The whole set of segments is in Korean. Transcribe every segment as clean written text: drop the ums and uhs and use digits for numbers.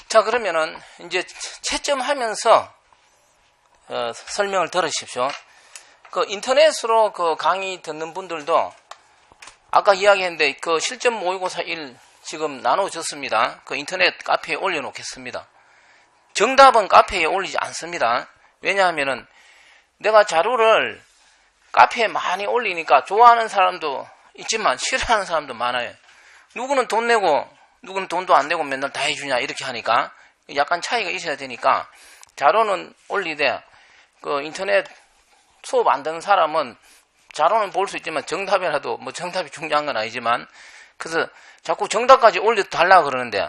자, 그러면은 이제 채점하면서 설명을 들으십시오. 그 인터넷으로 그 강의 듣는 분들도 아까 이야기했는데 그 실전 모의고사 1 지금 나눠졌습니다. 그 인터넷 카페에 올려놓겠습니다. 정답은 카페에 올리지 않습니다. 왜냐하면은 내가 자료를 카페에 많이 올리니까 좋아하는 사람도 있지만 싫어하는 사람도 많아요. 누구는 돈 내고 누구는 돈도 안 내고 맨날 다 해주냐 이렇게 하니까 약간 차이가 있어야 되니까 자료는 올리되 그 인터넷 수업 안 듣는 사람은 자료는 볼 수 있지만 정답이라도 뭐 정답이 중요한 건 아니지만 그래서 자꾸 정답까지 올려달라 그러는데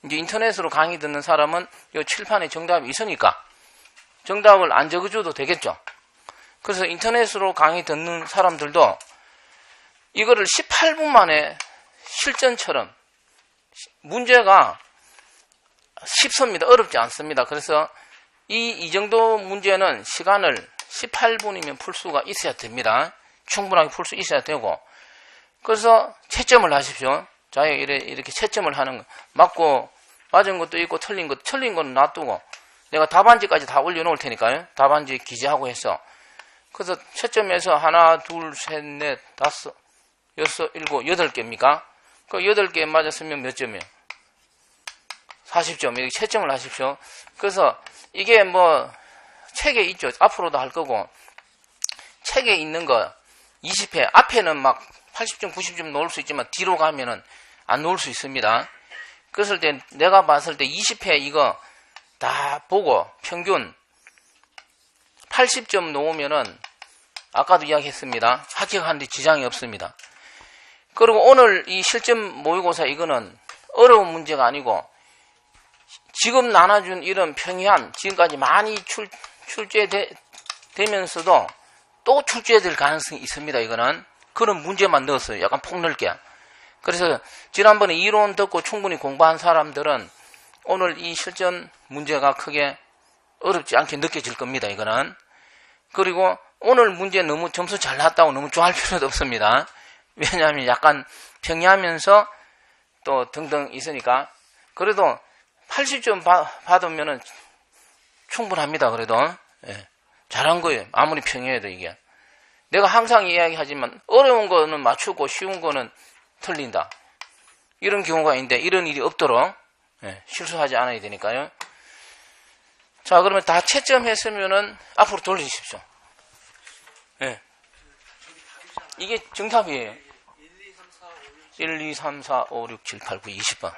이제 인터넷으로 강의 듣는 사람은 이 칠판에 정답이 있으니까 정답을 안 적어줘도 되겠죠. 그래서 인터넷으로 강의 듣는 사람들도 이거를 18분 만에 실전처럼 문제가 쉽습니다. 어렵지 않습니다. 그래서 이 정도 문제는 시간을 18분이면 풀 수가 있어야 됩니다. 충분하게 풀 수 있어야 되고 그래서 채점을 하십시오. 자, 이렇게 채점을 하는 거. 맞은 것도 있고 틀린 거는 놔두고 내가 답안지까지 다 올려놓을 테니까요. 답안지 기재하고 해서 그래서 채점해서 하나, 둘, 셋, 넷, 다섯, 여섯, 일곱, 8개입니까? 그 8개 맞았으면 몇 점이에요? 40점. 이렇게 채점을 하십시오. 그래서 이게 뭐 책에 있죠. 앞으로도 할 거고 책에 있는 거 20회 앞에는 막 80점, 90점 놓을 수 있지만 뒤로 가면은 안 놓을 수 있습니다. 그랬을 때 내가 봤을 때 20회 이거 다 보고 평균 80점 놓으면은 아까도 이야기했습니다. 합격하는데 지장이 없습니다. 그리고 오늘 이 실전 모의고사 이거는 어려운 문제가 아니고 지금 나눠준 이런 평이한 지금까지 많이 출제되면서도 또 출제될 가능성이 있습니다. 이거는 그런 문제만 넣었어요. 약간 폭넓게. 그래서 지난번에 이론 듣고 충분히 공부한 사람들은 오늘 이 실전 문제가 크게 어렵지 않게 느껴질 겁니다. 이거는. 그리고 오늘 문제 너무 점수 잘 나왔다고 너무 좋아할 필요도 없습니다. 왜냐하면 약간 평이하면서 또 등등 있으니까 그래도 80점 받으면은 충분합니다. 그래도 예. 잘한 거예요. 아무리 평이해도 이게. 내가 항상 이야기하지만 어려운 거는 맞추고 쉬운 거는 틀린다. 이런 경우가 있는데 이런 일이 없도록 예. 실수하지 않아야 되니까요. 자, 그러면 다 채점했으면은 앞으로 돌리십시오. 예. 이게 정답이에요. 1, 2, 3, 4, 5, 6, 7, 8, 9, 20번.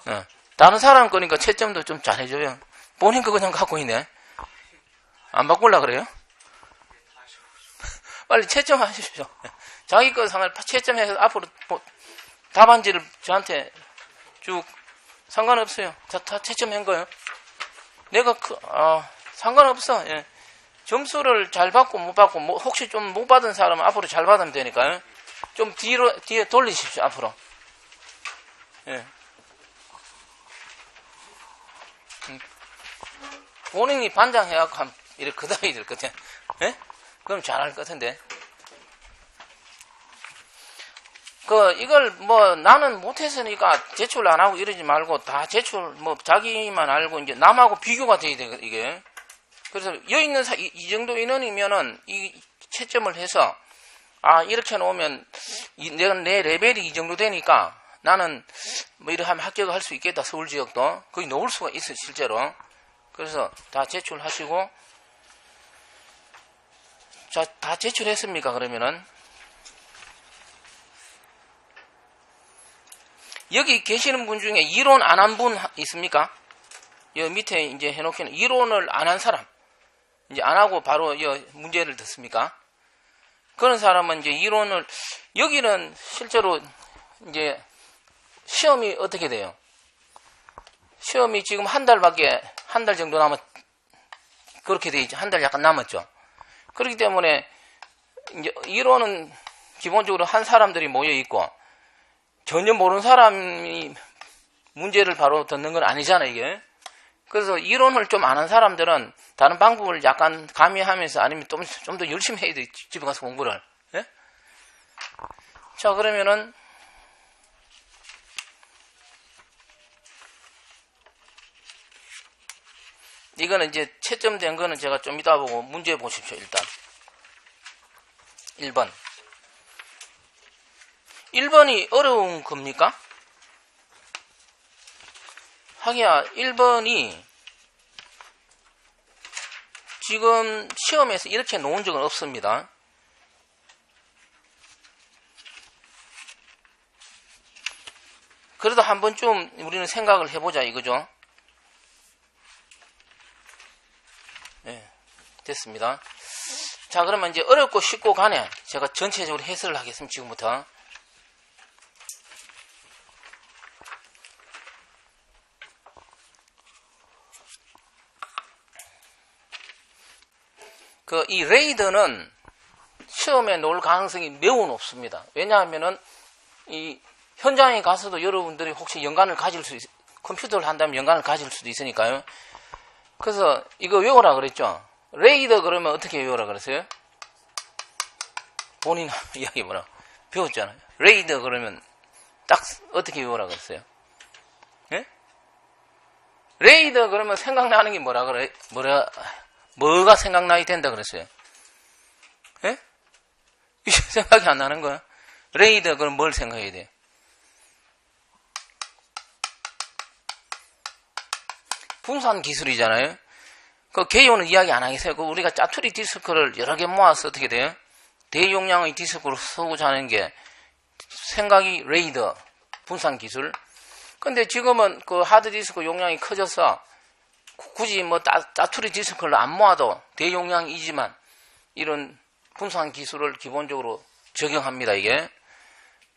예. 다른 사람 거니까 채점도 좀 잘해줘요. 본인 거 그냥 갖고 있네. 안 바꿀라 그래요? 빨리 채점하십시오. 자기 거 상을 채점해서 앞으로 답안지를 저한테 쭉 상관없어요. 다 채점한 거예요. 내가 상관없어. 예. 점수를 잘 받고 못 받고 혹시 좀 못 받은 사람은 앞으로 잘 받으면 되니까요. 좀 뒤에 돌리십시오. 앞으로. 예. 본인이 반장 해갖고 이렇게 그다이 될 것 같아. 예? 그럼 잘할 것 같은데. 이걸 나는 못했으니까 제출 안 하고 이러지 말고 다 제출, 자기만 알고 이제 남하고 비교가 돼야 돼, 이게. 그래서 여기 있는 이 정도 인원이면은 이 채점을 해서, 이렇게 놓으면 내 레벨이 이 정도 되니까 나는 이렇게 하면 합격을 할 수 있겠다, 서울 지역도. 거기 놓을 수가 있어, 실제로. 그래서 다 제출하시고, 자, 다 제출했습니까, 그러면은? 여기 계시는 분 중에 이론 안 한 분 있습니까? 여기 밑에 이제 해놓기는 이론을 안 한 사람. 이제 안 하고 바로 문제를 듣습니까? 그런 사람은 이제 이론을, 여기는 실제로 이제 시험이 어떻게 돼요? 시험이 지금 한 달 정도 그렇게 돼 있죠. 한 달 약간 남았죠. 그렇기 때문에 이제 이론은 기본적으로 한 사람들이 모여 있고 전혀 모르는 사람이 문제를 바로 듣는 건 아니잖아요, 이게. 그래서 이론을 좀 아는 사람들은 다른 방법을 약간 가미하면서 아니면 좀 더 열심히 해야 돼, 집에 가서 공부를. 예? 자, 그러면은 이거는 이제 채점된 거는 제가 좀 이따 보고 문제 보십시오. 일단 1번. 1번이 어려운 겁니까? 하기야 1번이 지금 시험에서 이렇게 놓은 적은 없습니다. 그래도 한 번쯤 우리는 생각을 해보자 이거죠. 네, 됐습니다. 자, 그러면 이제 어렵고 쉽고 간에 제가 전체적으로 해설을 하겠습니다. 지금부터. 이 레이더는 시험에 놓을 가능성이 매우 높습니다. 왜냐하면은 이 현장에 가서도 여러분들이 혹시 연관을 가질 컴퓨터를 한다면 연관을 가질 수도 있으니까요. 그래서 이거 외우라 그랬죠. 레이더 그러면 어떻게 외우라 그랬어요? 본인 이야기 뭐라 배웠잖아요. 레이더 그러면 딱 어떻게 외우라 그랬어요? 예? 레이더 그러면 생각나는 게 뭐가 생각나야 된다 그랬어요? 예? 생각이 안 나는 거야? 레이더 그럼 뭘 생각해야 돼? 분산 기술이잖아요. 그 개요는 이야기 안 하겠어요. 우리가 짜투리 디스크를 여러 개 모아서 어떻게 돼요? 대용량의 디스크로 쓰고자 하는 게 생각이 레이더 분산 기술. 근데 지금은 그 하드디스크 용량이 커져서 굳이 뭐 짜투리 디스크를 안 모아도 대용량이지만 이런 분산 기술을 기본적으로 적용합니다, 이게.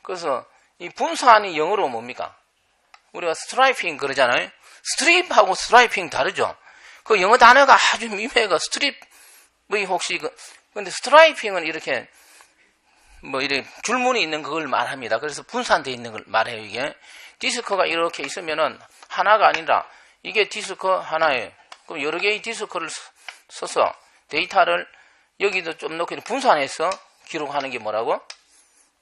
그래서 이 분산이 영어로 뭡니까? 우리가 스트라이핑 그러잖아요. 스트립하고 스트라이핑 다르죠? 그 영어 단어가 아주 미묘해가 스트립, 혹시 근데 스트라이핑은 이렇게, 이렇게 줄무늬 있는 그걸 말합니다. 그래서 분산되어 있는 걸 말해요, 이게. 디스크가 이렇게 있으면은 하나가 아니라 이게 디스크 하나예요. 그럼 여러 개의 디스크를 써서 데이터를 여기도 좀 넣고 분산해서 기록하는 게 뭐라고?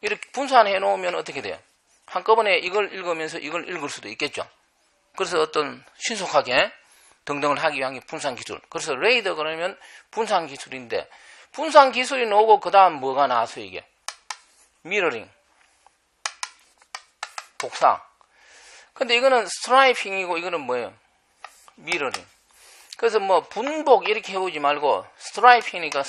이렇게 분산해 놓으면 어떻게 돼요? 한꺼번에 이걸 읽으면서 이걸 읽을 수도 있겠죠. 그래서 어떤 신속하게 등등을 하기 위한 게 분산 기술. 그래서 레이더 그러면 분산 기술인데 분산 기술이 나오고 그 다음 뭐가 나왔어요 이게? 미러링. 복사. 근데 이거는 스트라이핑이고 이거는 뭐예요? 미러링. 그래서 분복 이렇게 해오지 말고 스트라이핑이니까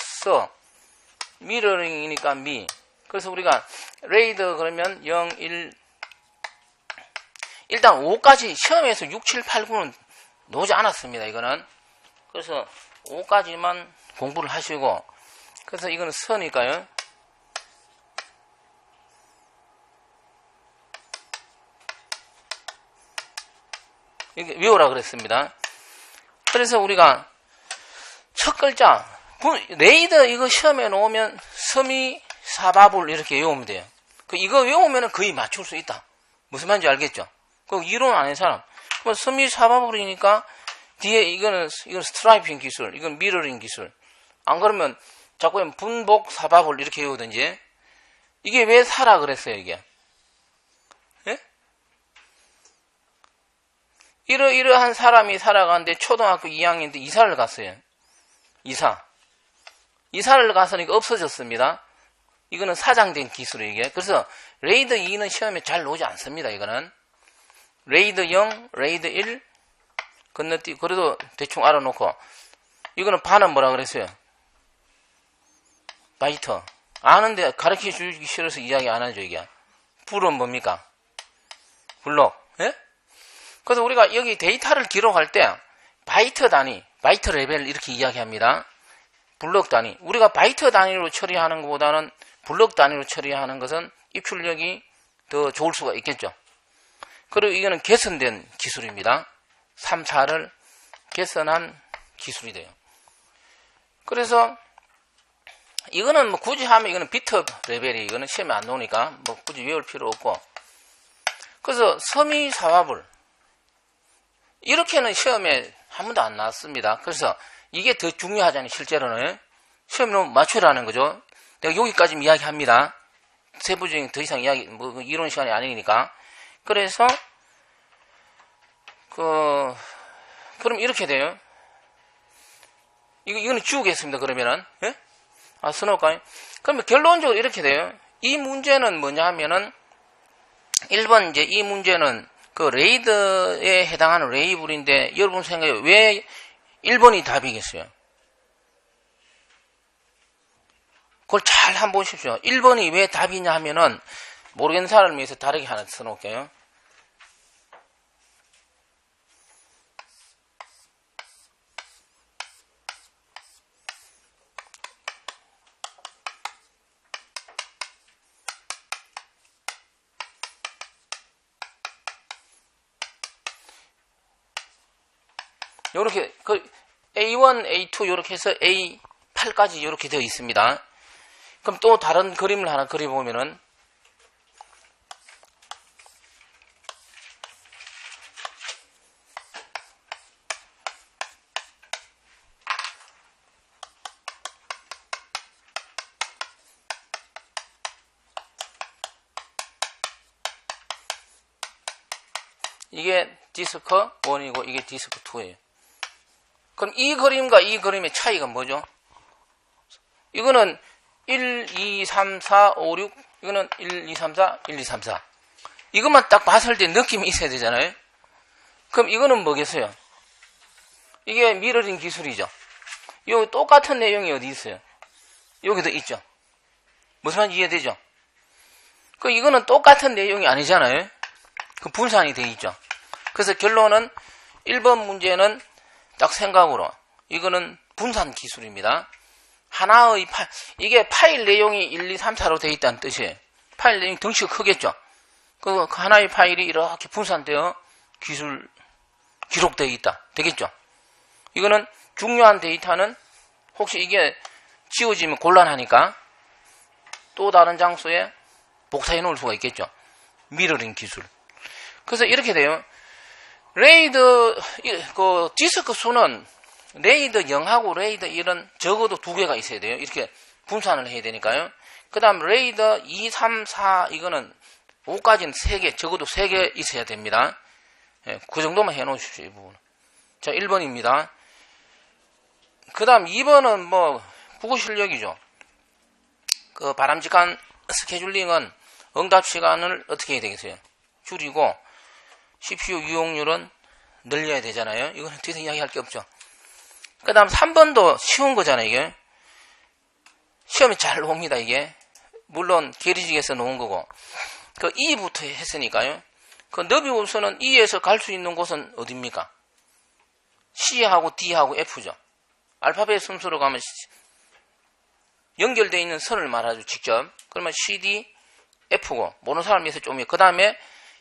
미러링이니까 미. 그래서 우리가 레이더 그러면 0, 1 일단 5까지 시험에서 6, 7, 8, 9는 나오지 않았습니다. 이거는. 그래서 5까지만 공부를 하시고 그래서 이거는 서니까요. 이렇게 외우라 그랬습니다. 그래서 우리가 첫 글자 레이더 이거 시험에 놓으면 서미사바불 이렇게 외우면 돼요. 이거 외우면 거의 맞출 수 있다. 무슨 말인지 알겠죠? 그 이론 아는 사람. 그럼 서미사바불이니까 뒤에 이거는 스트라이핑 기술, 이건 미러링 기술. 안 그러면 자꾸 분복 사바불 이렇게 외우든지. 이게 왜 사라 그랬어요, 이게? 예? 이러한 사람이 살아가는데 초등학교 2학년 때 이사를 갔어요. 이사를 가서니까 없어졌습니다. 이거는 사장된 기술이에요, 이게. 그래서 레이더 2는 시험에 잘 나오지 않습니다, 이거는. 레이더 0, 레이더 1, 건너뛰기, 그래도 대충 알아놓고. 이거는 반은 뭐라 그랬어요? 바이트. 아는데 가르쳐 주기 싫어서 이야기 안 하죠, 이게. 불은 뭡니까? 블록. 예? 그래서 우리가 여기 데이터를 기록할 때 바이트 단위, 바이트 레벨 이렇게 이야기합니다. 블록 단위. 우리가 바이트 단위로 처리하는 것보다는 블록 단위로 처리하는 것은 입출력이 더 좋을 수가 있겠죠. 그리고 이거는 개선된 기술입니다. 3, 4를 개선한 기술이 돼요. 그래서 이거는 굳이 하면 이거는 비트 레벨이 이거는 시험에 안 나오니까 굳이 외울 필요 없고. 그래서 서미사화불 이렇게는 시험에 한 번도 안 나왔습니다. 그래서 이게 더 중요하잖아요. 실제로는 시험에 놓으면 맞추라는 거죠. 내가 여기까지 이야기합니다. 세부적인 더 이상 이야기 이론 시간이 아니니까. 그래서 그럼 이렇게 돼요. 이거는 지우겠습니다. 그러면은. 예? 써놓을까요? 그러면 결론적으로 이렇게 돼요. 이 문제는 뭐냐 하면은, 1번 이제 이 문제는 그 레이더에 해당하는 레이블인데, 여러분 생각에 왜 1번이 답이겠어요? 그걸 잘 한번 보십시오. 1번이 왜 답이냐 하면은, 모르겠는 사람을 위해서 다르게 하나 써놓을게요. 요렇게, A1, A2 요렇게 해서 A8까지 요렇게 되어 있습니다. 그럼 또 다른 그림을 하나 그려보면은, 이게 디스크 1이고 이게 디스크 2예요. 그럼 이 그림과 이 그림의 차이가 뭐죠? 이거는 1, 2, 3, 4, 5, 6, 이거는 1, 2, 3, 4, 1, 2, 3, 4. 이것만 딱 봤을 때 느낌이 있어야 되잖아요. 그럼 이거는 뭐겠어요? 이게 미러링 기술이죠. 요 똑같은 내용이 어디 있어요? 여기도 있죠. 무슨 말인지 이해되죠? 이거는 똑같은 내용이 아니잖아요. 분산이 되어 있죠. 그래서 결론은 1번 문제는 딱 생각으로 이거는 분산 기술입니다. 하나의 이게 파일 내용이 1, 2, 3, 4로 되어 있다는 뜻이에요. 파일 내용이 덩치가 크겠죠. 그 하나의 파일이 이렇게 분산되어 기록되어 있다. 되겠죠. 이거는 중요한 데이터는 혹시 이게 지워지면 곤란하니까 또 다른 장소에 복사해 놓을 수가 있겠죠. 미러링 기술. 그래서 이렇게 돼요. 레이더, 디스크 수는 레이더 0하고 레이더 1은 적어도 2개가 있어야 돼요. 이렇게 분산을 해야 되니까요. 그 다음 레이더 2, 3, 4, 이거는 5까지는 3개, 적어도 3개 있어야 됩니다. 예, 그 정도만 해 놓으십시오, 이 부분은. 자, 1번입니다. 그 다음 2번은 국어 실력이죠. 바람직한 스케줄링은 응답 시간을 어떻게 해야 되겠어요? 줄이고, CPU 이용률은 늘려야 되잖아요. 이거는 뒤에서 이야기할 게 없죠. 그 다음 3번도 쉬운 거잖아요, 이게. 시험에 잘 옵니다, 이게. 물론, 계리직에서 놓은 거고. 2부터 했으니까요. 너비우선은 2에서 갈 수 있는 곳은 어디입니까? C하고 D하고 F죠. 알파벳 순서로 가면 연결되어 있는 선을 말하죠, 직접. 그러면 C, D, F고, 모르는 사람이 있어 좀, 그 다음에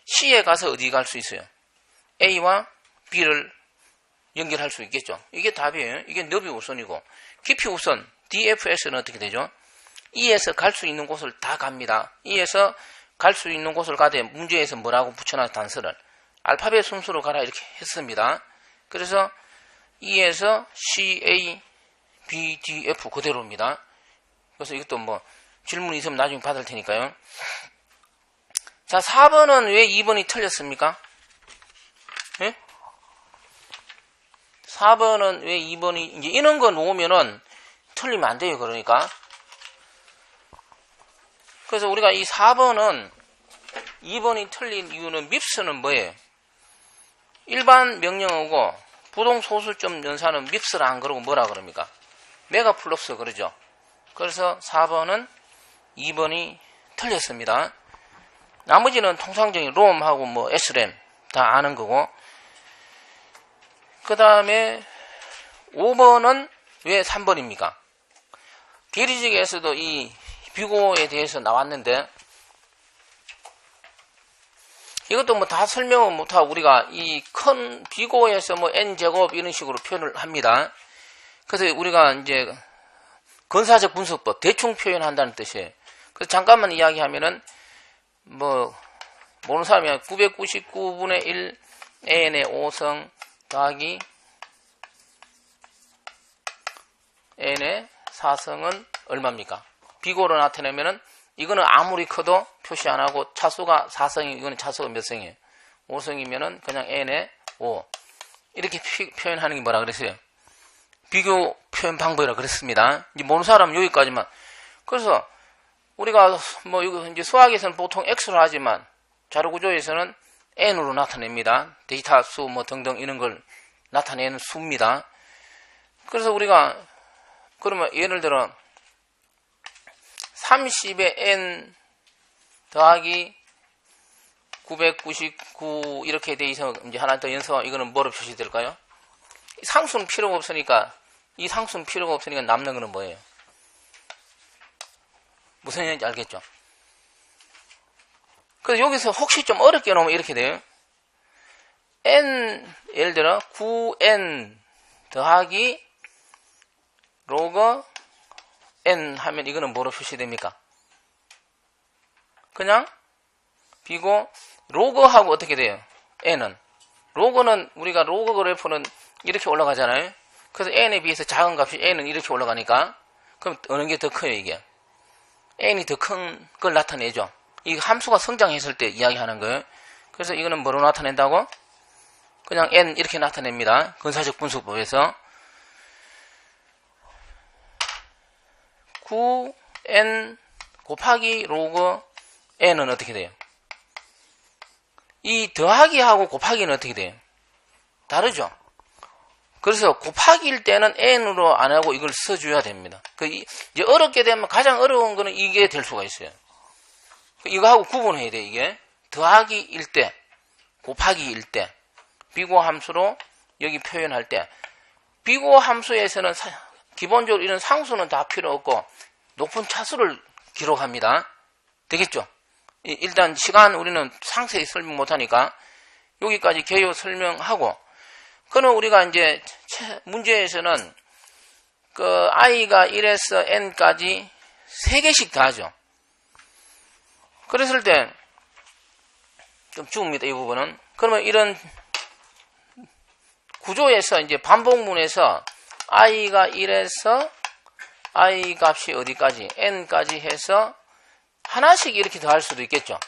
C에 가서 어디 갈 수 있어요? A와 B를 연결할 수 있겠죠. 이게 답이에요. 이게 너비 우선이고, 깊이 우선, DFS는 어떻게 되죠? E에서 갈 수 있는 곳을 다 갑니다. E에서 갈 수 있는 곳을 가되 문제에서 뭐라고 붙여놨 단서를 알파벳 순서로 가라 이렇게 했습니다. 그래서 E에서 C, A, B, D, F 그대로입니다. 그래서 이것도 질문이 있으면 나중에 받을 테니까요. 자, 4번은 왜 2번이 틀렸습니까? 예? 4번은 왜 2번이, 이제 이런 거 놓으면은 틀리면 안 돼요, 그러니까. 그래서 우리가 이 4번은 2번이 틀린 이유는 밉스는 뭐예요? 일반 명령어고 부동 소수점 연산은 밉스라 안 그러고 뭐라 그럽니까? 메가플러스 그러죠. 그래서 4번은 2번이 틀렸습니다. 나머지는 통상적인 롬하고 SRAM 다 아는 거고. 그 다음에 5번은 왜 3번입니까? 계리직에서도 이 비고에 대해서 나왔는데 이것도 다 설명은 못하고 우리가 이 큰 비고에서 n제곱 이런 식으로 표현을 합니다. 그래서 우리가 이제 건사적 분석법 대충 표현한다는 뜻이에요. 그래서 잠깐만 이야기하면은 모르는 사람이 999분의 1 n의 5성 더하기 n의 4성은 얼마입니까? 비고로 나타내면은 이거는 아무리 커도 표시 안 하고 차수가 4성이 이거는 차수가 몇 성이에요? 5성이면은 그냥 n의 5 이렇게 표현하는 게 뭐라 그랬어요? 비교 표현 방법이라 그랬습니다. 이제 모르는 사람은 여기까지만. 그래서 우리가 뭐 이거 이제 수학에서는 보통 x로 하지만 자료 구조에서는 n으로 나타냅니다. 데이터 수 뭐 등등 이런 걸 나타내는 수입니다. 그래서 우리가 그러면 예를 들어 30의 n 더하기 999 이렇게 돼 있어 이제 하나 더 연서 이거는 뭐로 표시될까요? 상수는 필요가 없으니까 이 상수는 필요가 없으니까 남는 거는 뭐예요? 무슨 얘기인지 알겠죠? 그래서 여기서 혹시 좀 어렵게 놓으면 이렇게 돼요. n 예를 들어 9n 더하기 로그 n 하면 이거는 뭐로 표시됩니까? 그냥 비고 로그하고 어떻게 돼요? n은 로그는 우리가 로그 그래프는 이렇게 올라가잖아요. 그래서 n에 비해서 작은 값이 n은 이렇게 올라가니까 그럼 어느 게 더 커요 이게? n이 더 큰 걸 나타내죠. 이 함수가 성장했을 때 이야기하는 거예요. 그래서 이거는 뭐로 나타낸다고? 그냥 n 이렇게 나타냅니다. 근사적 분수법에서 9n 곱하기 로그 n은 어떻게 돼요? 이 더하기하고 곱하기는 어떻게 돼요? 다르죠? 그래서 곱하기일 때는 n으로 안 하고 이걸 써줘야 됩니다. 이제 어렵게 되면 가장 어려운 거는 이게 될 수가 있어요. 이거하고 구분해야 돼, 이게. 더하기일 때, 곱하기일 때, 비고 함수로 여기 표현할 때, 비고 함수에서는 기본적으로 이런 상수는 다 필요 없고, 높은 차수를 기록합니다. 되겠죠? 일단 시간 우리는 상세히 설명 못하니까, 여기까지 개요 설명하고, 그럼 우리가 이제 문제에서는 그 i가 1에서 n까지 3개씩 다 하죠. 그랬을 때 좀 죽습니다. 이 부분은. 그러면 이런 구조에서 이제 반복문에서 i가 1에서 i 값이 어디까지 n까지 해서 하나씩 이렇게 더할 수도 있겠죠.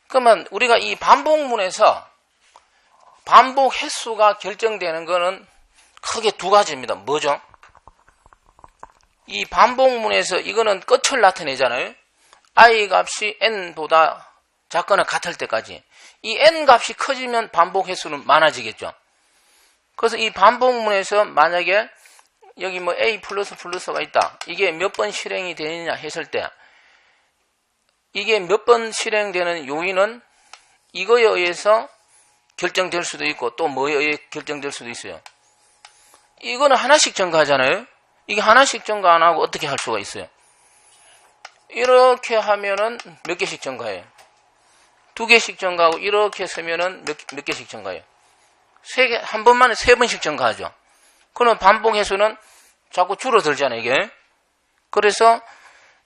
그러면 우리가 이 반복문에서 반복 횟수가 결정되는 거는 크게 두 가지입니다. 뭐죠? 이 반복문에서 이거는 끝을 나타내잖아요. i 값이 n보다 작거나 같을 때까지. 이 n 값이 커지면 반복 횟수는 많아지겠죠. 그래서 이 반복문에서 만약에 여기 뭐 a 플러스가 있다. 이게 몇 번 실행이 되느냐 했을 때 이게 몇 번 실행되는 요인은 이거에 의해서 결정될 수도 있고 또 뭐에 의해 결정될 수도 있어요. 이거는 하나씩 증가하잖아요. 이게 하나씩 증가 안 하고 어떻게 할 수가 있어요? 이렇게 하면은 몇 개씩 증가해요? 2개씩 증가하고 이렇게 쓰면은 몇 개씩 증가해요? 한 번만에 3번씩 증가하죠. 그러면 반복 횟수는 자꾸 줄어들잖아요, 이게. 그래서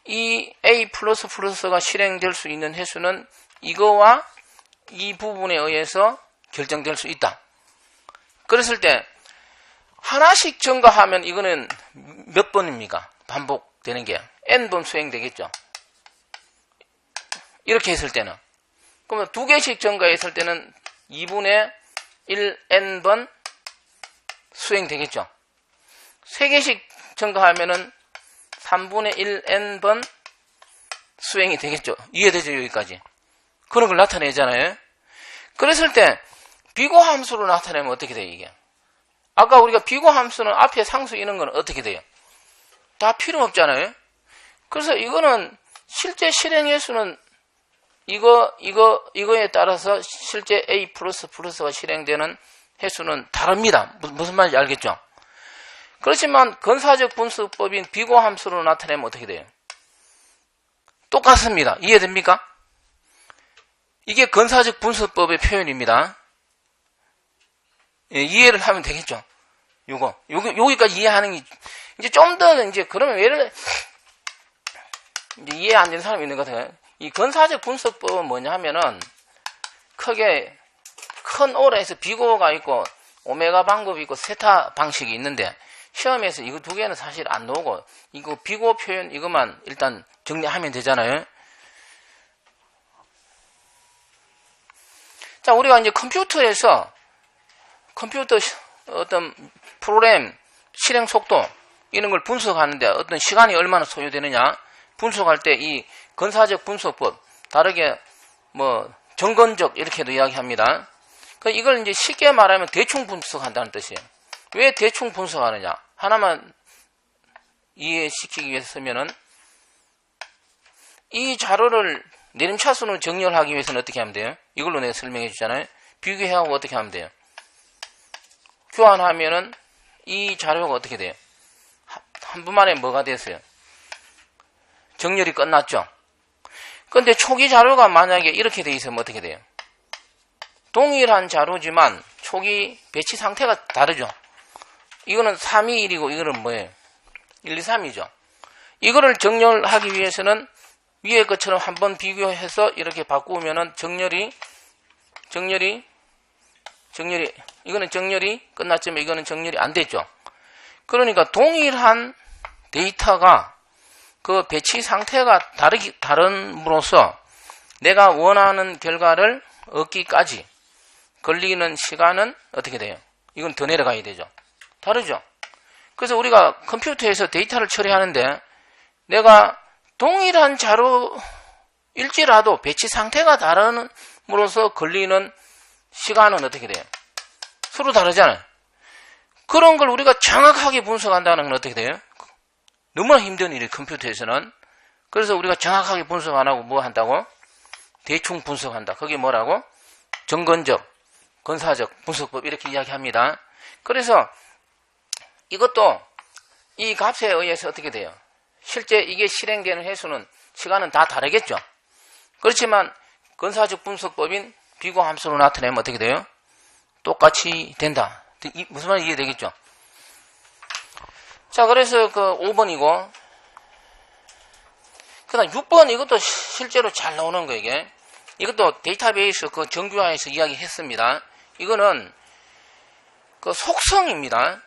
이 a 플러스가 실행될 수 있는 횟수는 이거와 이 부분에 의해서 결정될 수 있다. 그랬을 때 하나씩 증가하면 이거는 몇 번입니까? 반복되는 게 n번 수행되겠죠. 이렇게 했을 때는 그러면 2개씩 증가했을 때는 2분의 1n번 수행되겠죠. 3개씩 증가하면은 3분의 1n번 수행이 되겠죠. 이해되죠? 여기까지. 그런 걸 나타내잖아요. 그랬을 때 비고 함수로 나타내면 어떻게 돼요, 이게? 아까 우리가 비고 함수는 앞에 상수 이런 건 어떻게 돼요? 다 필요 없잖아요. 그래서 이거는 실제 실행 횟수는 이거에 따라서 실제 a 플러스가 실행되는 횟수는 다릅니다. 무슨 말인지 알겠죠? 그렇지만 근사적 분수법인 비고 함수로 나타내면 어떻게 돼요? 똑같습니다. 이해됩니까? 이게 근사적 분수법의 표현입니다. 예, 이해를 하면 되겠죠? 여기까지 이해하는 게, 이제 좀 더, 이제, 그러면 이제 이해 안 되는 사람이 있는 것 같아요. 이 근사적 분수법은 뭐냐 하면은, 크게, 큰 오라에서 비고가 있고, 오메가 방법이 있고, 세타 방식이 있는데, 시험에서 이거 두 개는 사실 안 나오고, 이거 비고 표현 이것만 일단 정리하면 되잖아요. 자, 우리가 이제 컴퓨터 어떤 프로그램, 실행 속도 이런 걸 분석하는데 어떤 시간이 얼마나 소요되느냐 분석할 때 이 건사적 분석법 다르게 뭐 정건적 이렇게도 이야기합니다. 이걸 이제 쉽게 말하면 대충 분석한다는 뜻이에요. 왜 대충 분석하느냐 하나만 이해시키기 위해서 쓰면은 이 자료를 내림차순으로 정렬하기 위해서는 어떻게 하면 돼요? 이걸로 내가 설명해 주잖아요. 비교해하고 어떻게 하면 돼요? 교환하면은 이 자료가 어떻게 돼요? 한 번만에 뭐가 됐어요? 정렬이 끝났죠? 근데 초기 자료가 만약에 이렇게 돼 있으면 어떻게 돼요? 동일한 자료지만 초기 배치 상태가 다르죠? 이거는 3이 1이고 이거는 뭐예요? 1, 2, 3이죠? 이거를 정렬하기 위해서는 위에 것처럼 한번 비교해서 이렇게 바꾸면은 정렬이 이거는 정렬이 끝났지만 이거는 정렬이 안 됐죠. 그러니까 동일한 데이터가 그 배치 상태가 다름으로써 내가 원하는 결과를 얻기까지 걸리는 시간은 어떻게 돼요? 이건 더 내려가야 되죠. 다르죠. 그래서 우리가 컴퓨터에서 데이터를 처리하는데 내가 동일한 자료일지라도 배치 상태가 다름으로써 걸리는 시간은 어떻게 돼요? 서로 다르잖아요. 그런 걸 우리가 정확하게 분석한다는 건 어떻게 돼요? 너무나 힘든 일이 컴퓨터에서는. 그래서 우리가 정확하게 분석 안 하고 뭐 한다고? 대충 분석한다. 그게 뭐라고? 정건적, 건사적 분석법 이렇게 이야기합니다. 그래서 이것도 이 값에 의해서 어떻게 돼요? 실제 이게 실행되는 횟수는 시간은 다 다르겠죠. 그렇지만 건사적 분석법인 비교함수로 나타내면 어떻게 돼요? 똑같이 된다. 무슨 말인지 이해되겠죠? 자, 그래서 그 5번이고 그 다음 6번 이것도 실제로 잘 나오는 거 이게. 이것도 데이터베이스 그 정규화해서 이야기했습니다. 이거는 그 속성입니다.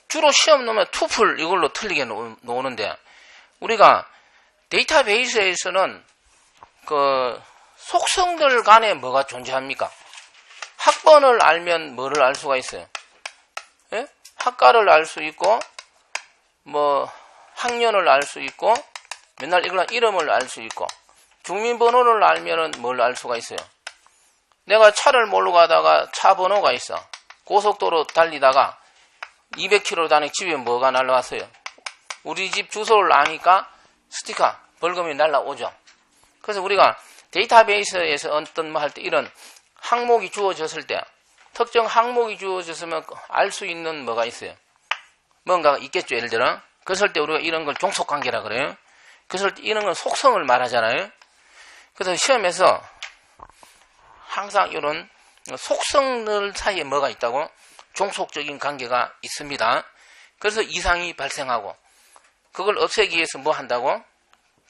주로 시험 놓으면 투플 이걸로 틀리게 놓는데 우리가 데이터베이스에서는 그 속성들 간에 뭐가 존재합니까? 학번을 알면 뭐를 알 수가 있어요? 예? 학과를 알 수 있고 뭐 학년을 알 수 있고 맨날 이걸 이름을 알 수 있고 주민번호를 알면은 뭘 알 수가 있어요? 내가 차를 몰고 가다가 차 번호가 있어. 고속도로 달리다가 200km 다니 집에 뭐가 날라왔어요? 우리 집 주소를 아니까 스티커, 벌금이 날라오죠. 그래서 우리가 데이터베이스에서 어떤 뭐 할 때 이런 항목이 주어졌을 때 특정 항목이 주어졌으면 알 수 있는 뭐가 있어요? 뭔가가 있겠죠. 예를 들어 그랬을 때 우리가 이런 걸 종속관계라 그래요. 그래서 이런 건 속성을 말하잖아요. 그래서 시험에서 항상 이런 속성들 사이에 뭐가 있다고? 종속적인 관계가 있습니다. 그래서 이상이 발생하고 그걸 없애기 위해서 뭐 한다고?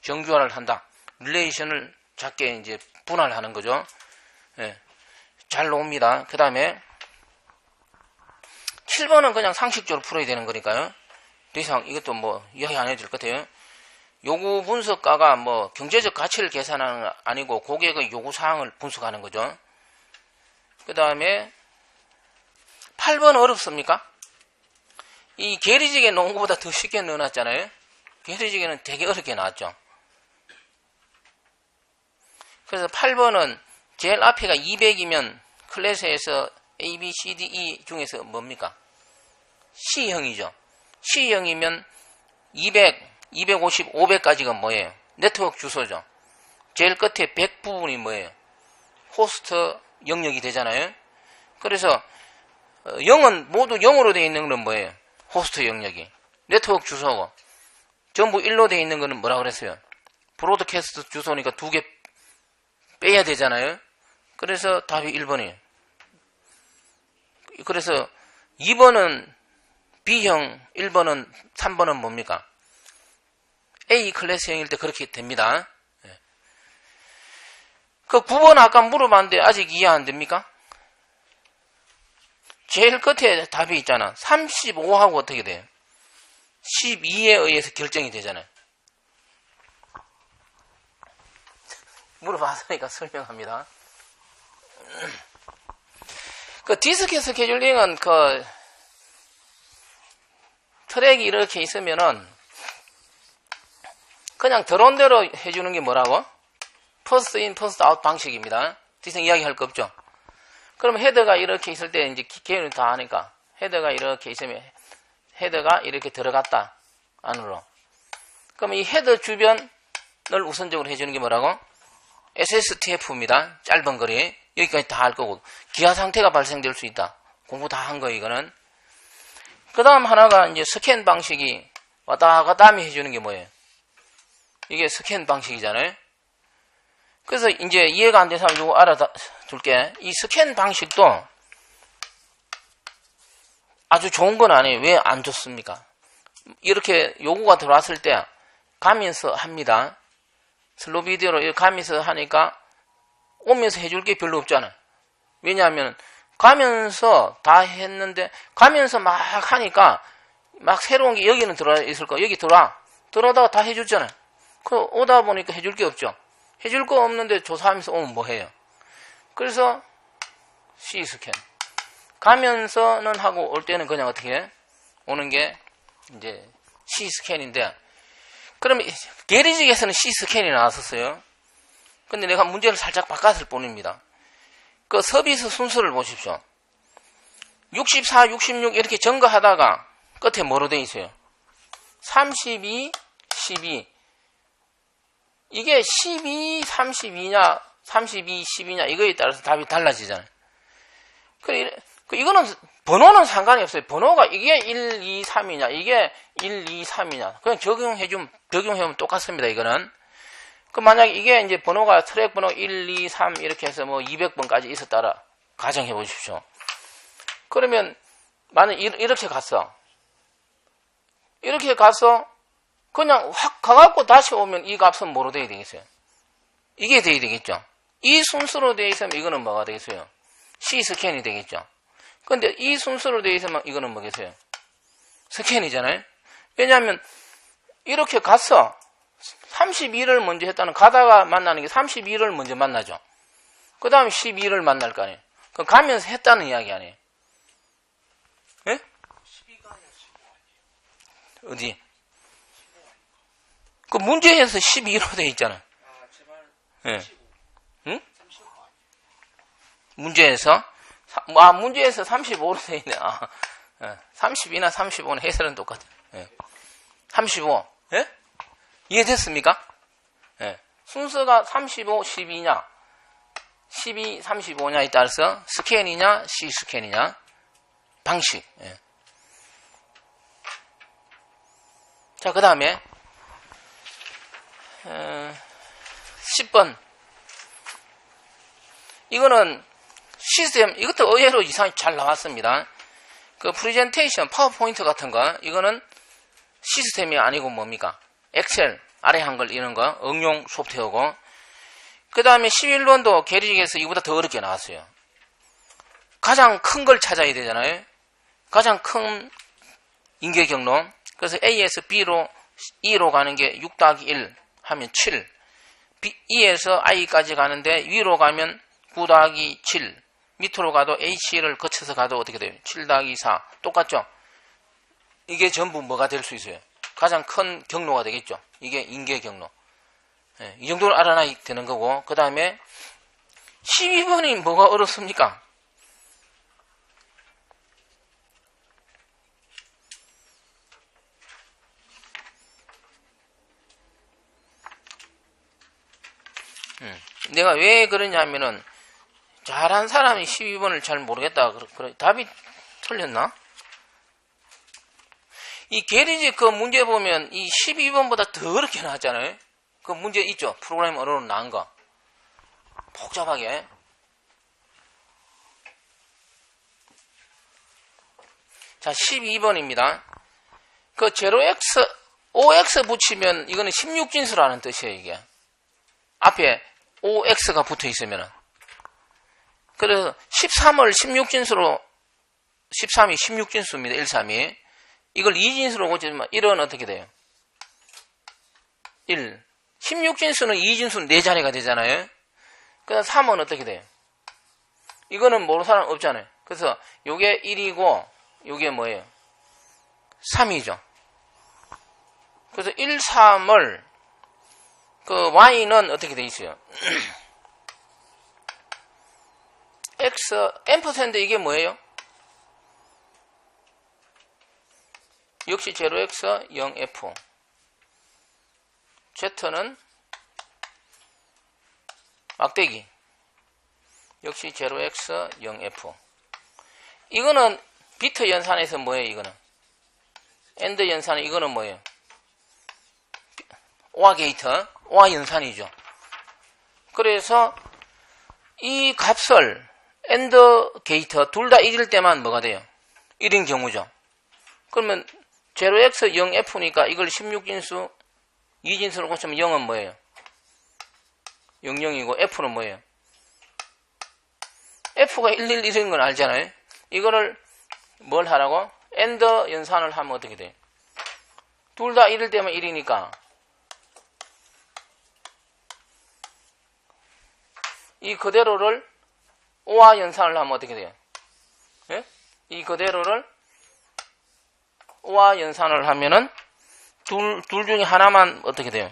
정규화를 한다. 릴레이션을 작게 이제 분할하는 거죠. 예. 잘 나옵니다. 그 다음에 7번은 그냥 상식적으로 풀어야 되는 거니까요. 더 이상 이것도 뭐 이야기 안 해줄 것 같아요. 요구 분석가가 뭐 경제적 가치를 계산하는 건 아니고 고객의 요구 사항을 분석하는 거죠. 그 다음에 8번 어렵습니까? 이 계리지게 놓은 것보다 더 쉽게 넣어놨잖아요. 계리지게는 되게 어렵게 나왔죠. 그래서 8번은 제일 앞에가 200이면 클래스에서 A, B, C, D, E 중에서 뭡니까? C형이죠. C형이면 200, 250, 500까지가 뭐예요? 네트워크 주소죠. 제일 끝에 100 부분이 뭐예요? 호스트 영역이 되잖아요. 그래서 0은 모두 0으로 되어 있는 건 뭐예요? 호스트 영역이. 네트워크 주소고 전부 1로 되어 있는 거는 뭐라 그랬어요? 브로드캐스트 주소니까 2개 빼야 되잖아요. 그래서 답이 1번이에요. 그래서 2번은 B형, 1번은 3번은 뭡니까? A 클래스형일 때 그렇게 됩니다. 그 9번 아까 물어봤는데 아직 이해 안 됩니까? 제일 끝에 답이 있잖아. 35하고 어떻게 돼요? 12에 의해서 결정이 되잖아요. 물어봤으니까 설명합니다. 그 디스크 스케줄링은 그 트랙이 이렇게 있으면은 그냥 들어온 대로 해주는 게 뭐라고? 퍼스트 인, 퍼스트 아웃 방식입니다. 더 이상 이야기할 거 없죠? 그럼 헤더가 이렇게 있을 때 이제 개요는 다 하니까 헤더가 이렇게 있으면 헤더가 이렇게 들어갔다. 안으로. 그럼 이 헤더 주변을 우선적으로 해주는 게 뭐라고? SSTF입니다. 짧은 거리. 여기까지 다 할 거고. 기하 상태가 발생될 수 있다. 공부 다 한 거, 이거는. 그 다음 하나가 이제 스캔 방식이 왔다 갔다 하며 해주는 게 뭐예요? 이게 스캔 방식이잖아요. 그래서 이제 이해가 안 되는 사람 이거 알아둘게. 이 스캔 방식도 아주 좋은 건 아니에요. 왜 안 좋습니까? 이렇게 요구가 들어왔을 때 가면서 합니다. 슬로우 비디오로 이렇게 가면서 하니까 오면서 해줄 게 별로 없잖아요. 왜냐하면 가면서 다 했는데 가면서 막 하니까 막 새로운 게 여기는 들어와 있을 거 여기 들어오다가 다 해줬잖아요. 그 오다 보니까 해줄 게 없죠. 해줄 거 없는데 조사하면서 오면 뭐 해요? 그래서 C스캔 가면서는 하고 올 때는 그냥 어떻게 해? 오는 게 이제 C스캔인데 그러면 게리직에서는 C스캔이 나왔었어요. 근데 내가 문제를 살짝 바꿨을 뿐입니다. 그 서비스 순서를 보십시오. 64, 66 이렇게 증가하다가 끝에 뭐로 돼 있어요? 32, 12 이게 12, 32냐 32, 12냐 이거에 따라서 답이 달라지잖아요. 이거는 번호는 상관이 없어요. 번호가 이게 1, 2, 3이냐 이게 1, 2, 3이냐 그냥 적용해보면 똑같습니다. 이거는 그 만약에 이게 이제 번호가 트랙 번호 1, 2, 3 이렇게 해서 뭐 200번까지 있었다라 가정해 보십시오. 그러면 만약 이렇게 갔어. 이렇게 가서 그냥 확 가갖고 다시 오면 이 값은 뭐로 돼야 되겠어요? 이게 돼야 되겠죠. 이 순서로 되어 있으면 이거는 뭐가 되겠어요? C스캔이 되겠죠. 근데 이 순서로 되어 있으면 이거는 뭐겠어요? 스캔이잖아요. 왜냐하면 이렇게 갔어. 32를 먼저 했다는 가다가 만나는 게 32를 먼저 만나죠. 그 다음에 12를 만날 거 아니에요. 그럼 가면서 했다는 이야기 아니에요. 예? 12가 아니라 15. 어디? 그 문제에서 12로 돼 있잖아. 예. 응? 문제에서? 문제에서 35로 돼 있네. 30이나 35는 해설은 똑같아. 예. 35. 예? 이해됐습니까? 예. 순서가 35, 12냐, 12, 35냐에 따라서 스캔이냐, C스캔이냐, 방식. 예. 자, 그 다음에 10번. 이거는 시스템, 이것도 의외로 이상이 잘 나왔습니다. 그 프레젠테이션, 파워포인트 같은 거, 이거는 시스템이 아니고 뭡니까? 엑셀, 아래 한글 이런 거, 응용 소프트웨어고, 그 다음에 11번도 게리직에서 이보다 더 어렵게 나왔어요. 가장 큰 걸 찾아야 되잖아요. 가장 큰 인계 경로. 그래서 A에서 B로, E로 가는 게 6 더하기 1 하면 7. E에서 I까지 가는데 위로 가면 9 더하기 7. 밑으로 가도 H를 거쳐서 가도 어떻게 돼요? 7 더하기 4. 똑같죠? 이게 전부 뭐가 될 수 있어요? 가장 큰 경로가 되겠죠. 이게 인계 경로. 예, 이 정도를 알아놔야 되는 거고, 그 다음에 12번이 뭐가 어렵습니까? 내가 왜 그러냐면은 잘한 사람이 12번을 잘 모르겠다. 답이 틀렸나? 이 게리직 그 문제 보면 이 12번보다 더 어렵게 나왔잖아요. 그 문제 있죠. 프로그램 언어로 나온 거. 복잡하게. 자, 12번입니다. 그 0x, 5x 붙이면 이거는 16진수라는 뜻이에요, 이게. 앞에 5x가 붙어 있으면은. 그래서 13을 16진수로, 13이 16진수입니다. 1, 3이. 이걸 2진수로 고치면 1은 어떻게 돼요? 1. 16진수는 2진수는 4자리가 되잖아요. 그래서 3은 어떻게 돼요? 이거는 모르는 사람 없잖아요. 그래서 요게 1이고 요게 뭐예요? 3이죠. 그래서 1, 3을 그 y는 어떻게 돼 있어요? x n% 이게 뭐예요? 역시 0x 0f. z는 막대기. 역시 0x 0f. 이거는 비트 연산에서 뭐예요? 이거는 엔드 연산은 이거는 뭐예요? OR 게이트, OR 연산이죠. 그래서 이 값을 엔드 게이트 둘 다 1일 때만 뭐가 돼요? 1인 경우죠. 그러면 0x 0f니까 이걸 16진수 2진수로 고치면 0은 뭐예요? 00이고 f는 뭐예요? f가 111인 건 알잖아요. 이거를 뭘 하라고? 엔드 연산을 하면 어떻게 돼요? 둘 다 1일 때면 1이니까 이 그대로를 OR 연산을 하면 어떻게 돼요? 예? 이 그대로를 OR 연산을 하면은 둘 중에 하나만 어떻게 돼요?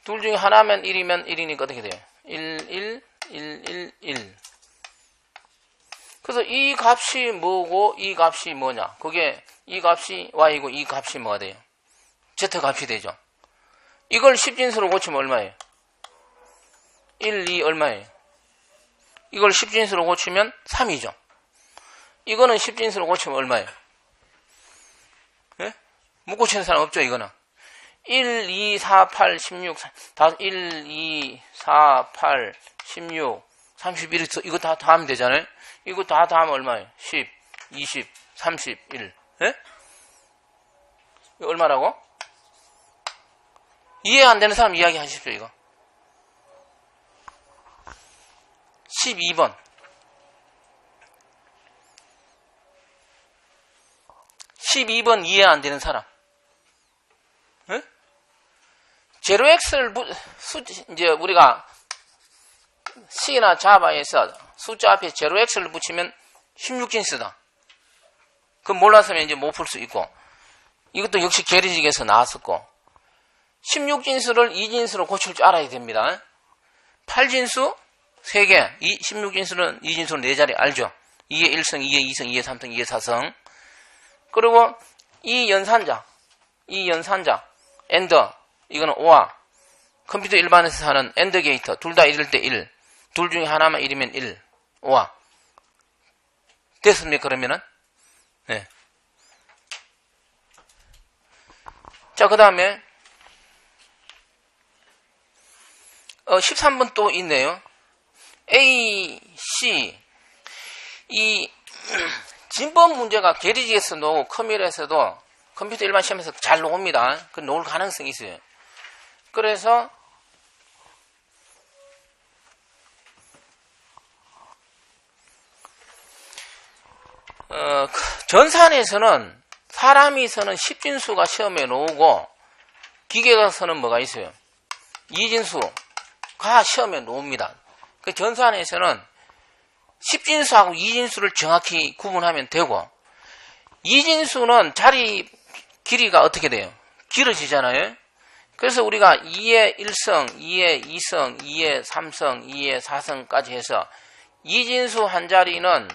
둘 중에 하나면 1이면 1이니까 어떻게 돼요? 1, 1, 1, 1, 1. 그래서 이 값이 뭐고 이 값이 뭐냐? 그게 이 값이 y이고 이 값이 뭐가 돼요? z 값이 되죠. 이걸 10진수로 고치면 얼마예요? 1, 2 얼마예요? 이걸 10진수로 고치면 3이죠. 이거는 10진수로 고치면 얼마예요? 예? 못 고치는 사람 없죠, 이거는. 1, 2, 4, 8, 16, 1, 2, 4, 8, 16, 31, 이거 다 하면 되잖아요? 이거 다 하면 얼마예요? 10, 20, 31. 예? 이거 얼마라고? 이해 안 되는 사람 이야기 하십시오, 이거. 12번. 12번 이해 안 되는 사람. 예? 0x를 이제 우리가 C나 자바에서 숫자 앞에 0x를 붙이면 16진수다. 그럼 몰랐으면 이제 못 풀 수 있고, 이것도 역시 계리식에서 나왔었고, 16진수를 2진수로 고칠 줄 알아야 됩니다. 8진수 3개, 16진수는 2진수는 4자리 알죠? 2의 1성, 2의 2성, 2의 3성, 2의 4성. 그리고 이 연산자, 엔더, 이거는 OR. 컴퓨터 일반에서 하는 엔드 게이트, 둘 다 1일 때 1. 둘 중에 하나만 1이면 1. OR. 됐습니까, 그러면은? 네. 자, 그 다음에, 13번 또 있네요. A, C. 이, 진법 문제가 계리지에서 나오고 커밀에서도 컴퓨터 일반 시험에서 잘 나옵니다. 그 나올 가능성이 있어요. 그래서 전산에서는 사람이 서는 10진수가 시험에 나오고 기계가 서는 뭐가 있어요? 2진수가 시험에 나옵니다. 그 전산에서는 10진수하고 2진수를 정확히 구분하면 되고 2진수는 자리 길이가 어떻게 돼요? 길어지잖아요. 그래서 우리가 2의 1성, 2의 2성, 2의 3성, 2의 4성까지 해서 2진수 한 자리는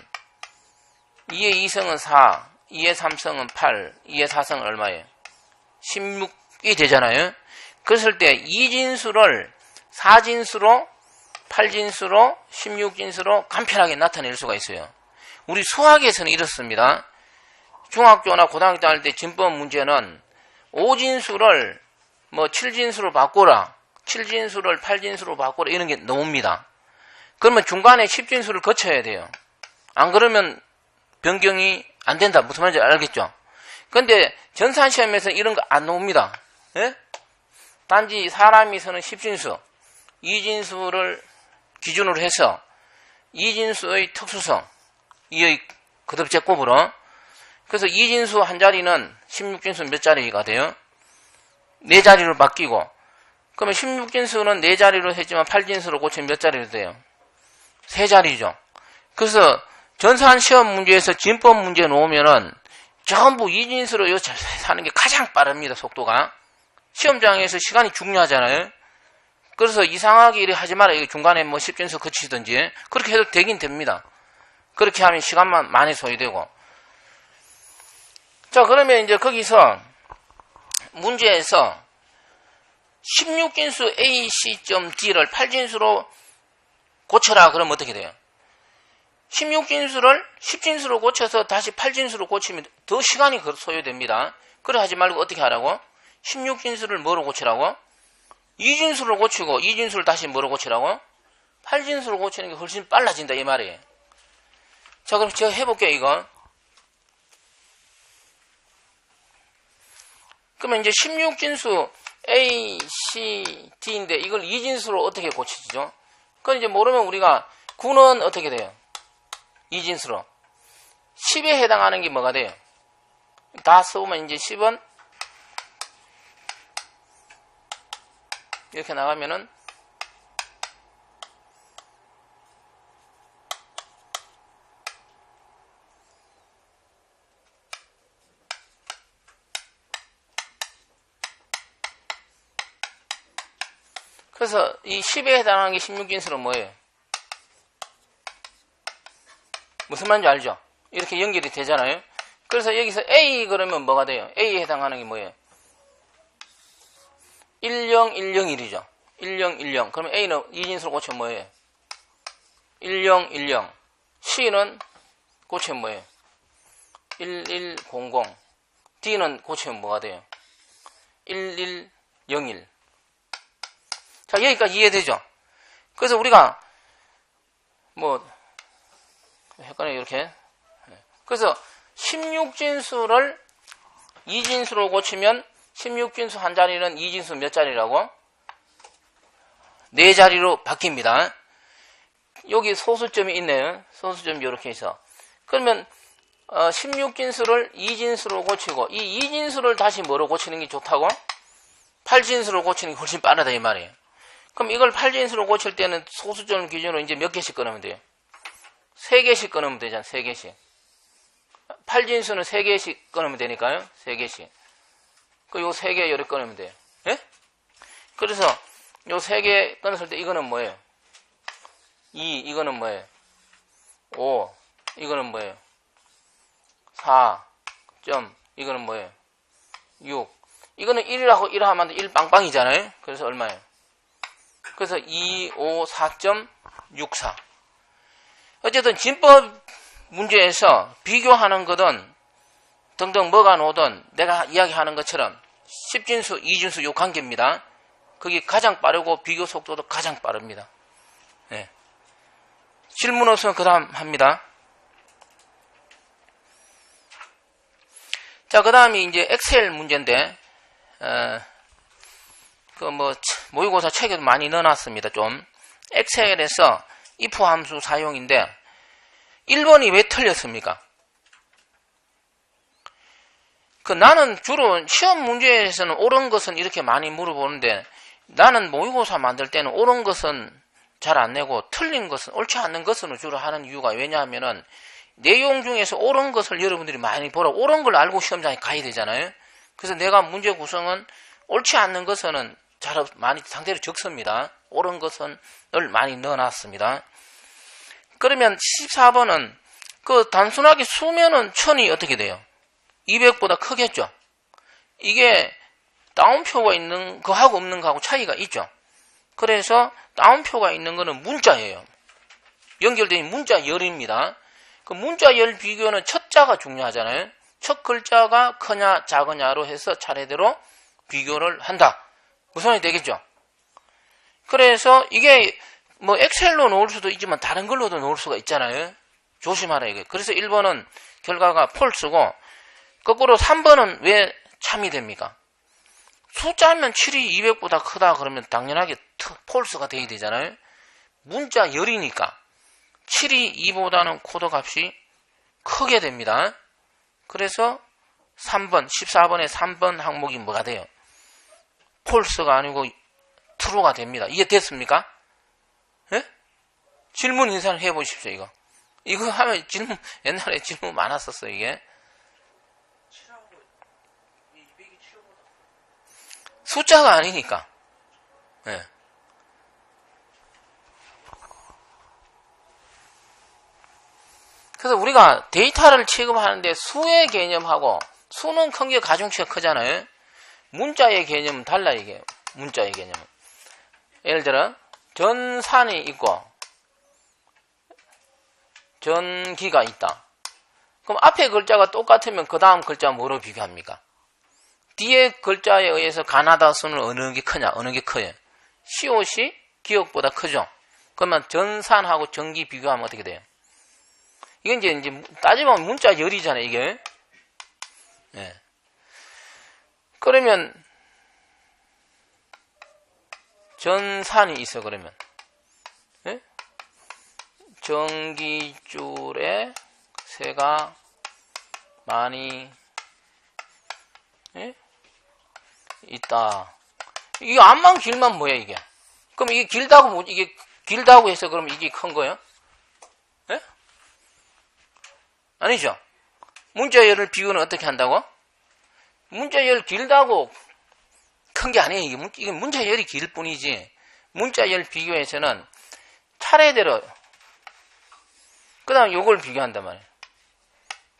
2의 2성은 4, 2의 3성은 8, 2의 4성은 얼마예요? 16이 되잖아요. 그랬을 때 2진수를 4진수로 8진수로 16진수로 간편하게 나타낼 수가 있어요. 우리 수학에서는 이렇습니다. 중학교나 고등학교 다닐 때 진법 문제는 5진수를 뭐 7진수로 바꾸라, 7진수를 8진수로 바꾸라 이런 게 나옵니다. 그러면 중간에 10진수를 거쳐야 돼요. 안 그러면 변경이 안 된다. 무슨 말인지 알겠죠? 근데 전산시험에서 이런 거 안 나옵니다. 예? 단지 사람이 서는 10진수, 2진수를 기준으로 해서 2진수의 특수성, 이의 거듭제곱으로 그래서 2진수 한 자리는 16진수 몇 자리가 돼요? 4자리로 바뀌고 그러면 16진수는 4자리로 했지만 8진수로 고치면 몇 자리로 돼요? 3자리죠. 그래서 전산 시험 문제에서 진법 문제 놓으면은 전부 이진수로 하는 게 가장 빠릅니다. 속도가. 시험장에서 시간이 중요하잖아요. 그래서 이상하게 이렇게 하지 마라. 중간에 뭐 10진수 거치든지 그렇게 해도 되긴 됩니다. 그렇게 하면 시간만 많이 소요되고. 자, 그러면 이제 거기서 문제에서 16진수 AC.D를 8진수로 고쳐라. 그러면 어떻게 돼요? 16진수를 10진수로 고쳐서 다시 8진수로 고치면 더 시간이 소요됩니다. 그래 하지 말고 어떻게 하라고? 16진수를 뭐로 고치라고? 2진수로 고치고 2진수를 다시 뭐로 고치라고? 8진수로 고치는 게 훨씬 빨라진다 이 말이에요. 자, 그럼 제가 해볼게요. 이거. 그러면 이제 16진수 A, C, D인데 이걸 2진수로 어떻게 고치죠? 그건 이제 모르면 우리가 9는 어떻게 돼요? 2진수로. 10에 해당하는 게 뭐가 돼요? 다 써보면 이제 10은 이렇게 나가면은 그래서 이 10에 해당하는 게 16진수로 뭐예요? 무슨 말인지 알죠? 이렇게 연결이 되잖아요. 그래서 여기서 A 그러면 뭐가 돼요? A에 해당하는 게 뭐예요? 10101이죠. 1010. 그러면 A는 2진수로 고치면 뭐예요? 1010. C는 고치면 뭐예요? 1100. D는 고치면 뭐가 돼요? 1101. 자, 여기까지 이해되죠? 그래서 우리가 뭐 헷갈려요, 이렇게. 그래서 16진수를 2진수로 고치면 16진수 한 자리는 2진수 몇 자리라고? 4자리로 바뀝니다. 여기 소수점이 있네요. 소수점이 이렇게 있어. 그러면 16진수를 2진수로 고치고 이 2진수를 다시 뭐로 고치는 게 좋다고? 8진수로 고치는 게 훨씬 빠르다 이 말이에요. 그럼 이걸 8진수로 고칠 때는 소수점 기준으로 이제 몇 개씩 끊으면 돼요? 3개씩 끊으면 되잖아. 3개씩. 8진수는 3개씩 끊으면 되니까요. 3개씩. 요 3개 요렇게 끊으면 돼요. 예? 그래서 요 3개 끊었을 때 이거는 뭐예요? 2, 이거는 뭐예요? 5, 이거는 뭐예요? 4, 이거는 뭐예요? 6. 이거는 1이라고 1 하면 1 빵빵이잖아요. 그래서 얼마예요? 그래서 2, 5, 4.64. 어쨌든 진법 문제에서 비교하는 거든 등등 뭐가 나오든 내가 이야기하는 것처럼 10진수, 2진수 요 관계입니다. 그게 가장 빠르고 비교 속도도 가장 빠릅니다. 네. 질문 없으면 그 다음 합니다. 자, 그 다음이 이제 엑셀 문제인데, 모의고사 책에도 많이 넣어놨습니다, 좀. 엑셀에서 if 함수 사용인데, 1번이 왜 틀렸습니까? 나는 주로 시험 문제에서는 옳은 것은 이렇게 많이 물어보는데, 나는 모의고사 만들 때는 옳은 것은 잘 안 내고, 틀린 것은, 옳지 않는 것은 주로 하는 이유가 왜냐하면은, 내용 중에서 옳은 것을 여러분들이 많이 보라. 옳은 걸 알고 시험장에 가야 되잖아요. 그래서 내가 문제 구성은 옳지 않는 것은 많이 상대로 적습니다. 옳은 것은 많이 넣어놨습니다. 그러면 14번은 단순하게 수면은 1000이 어떻게 돼요? 200보다 크겠죠? 이게 다운표가 있는 거하고 없는 거하고 차이가 있죠? 그래서 다운표가 있는 거는 문자예요. 연결된 문자 열입니다. 그 문자 열 비교는 첫 자가 중요하잖아요. 첫 글자가 크냐 작으냐로 해서 차례대로 비교를 한다. 무슨 말이 되겠죠? 그래서 이게 엑셀로 넣을 수도 있지만 다른 걸로도 넣을 수가 있잖아요. 조심하라 이거. 그래서 1번은 결과가 폴스고 거꾸로 3번은 왜 참이 됩니까? 숫자면 7이 200보다 크다 그러면 당연하게 폴스가 돼야 되잖아요. 문자 열이니까 7이 2보다는 코드 값이 크게 됩니다. 그래서 3번, 14번의 3번 항목이 뭐가 돼요? 폴스가 아니고 true가 됩니다. 이해됐습니까? 예? 질문 인사를 해보십시오, 이거. 이거 하면 옛날에 질문 많았었어요, 이게. 숫자가 아니니까. 예. 그래서 우리가 데이터를 취급하는데 수의 개념하고 수는 큰 게 가중치가 크잖아요. 문자의 개념은 달라 이게. 문자의 개념은. 예를 들어 전산이 있고 전기가 있다. 그럼 앞에 글자가 똑같으면 그 다음 글자 뭐로 비교합니까? 뒤에 글자에 의해서 가나다 수는 어느 게 크냐? 어느 게 커요? COC 기억보다 크죠? 그러면 전산하고 전기 비교하면 어떻게 돼요? 이건 이제 따지면 문자 열이잖아요, 이게. 예. 그러면 전산이 있어, 그러면. 예? 전기줄에 새가 많이 예? 있다. 이게 암만 길만 뭐야, 이게? 그럼 이게 길다고, 이게 길다고 해서 그럼 이게 큰 거예요? 예? 아니죠. 문자열을 비교는 어떻게 한다고? 문자열 길다고 큰 게 아니에요. 이게 문자열이 길 뿐이지. 문자열 비교에서는 차례대로 그 다음 요걸 비교한단 말이에요.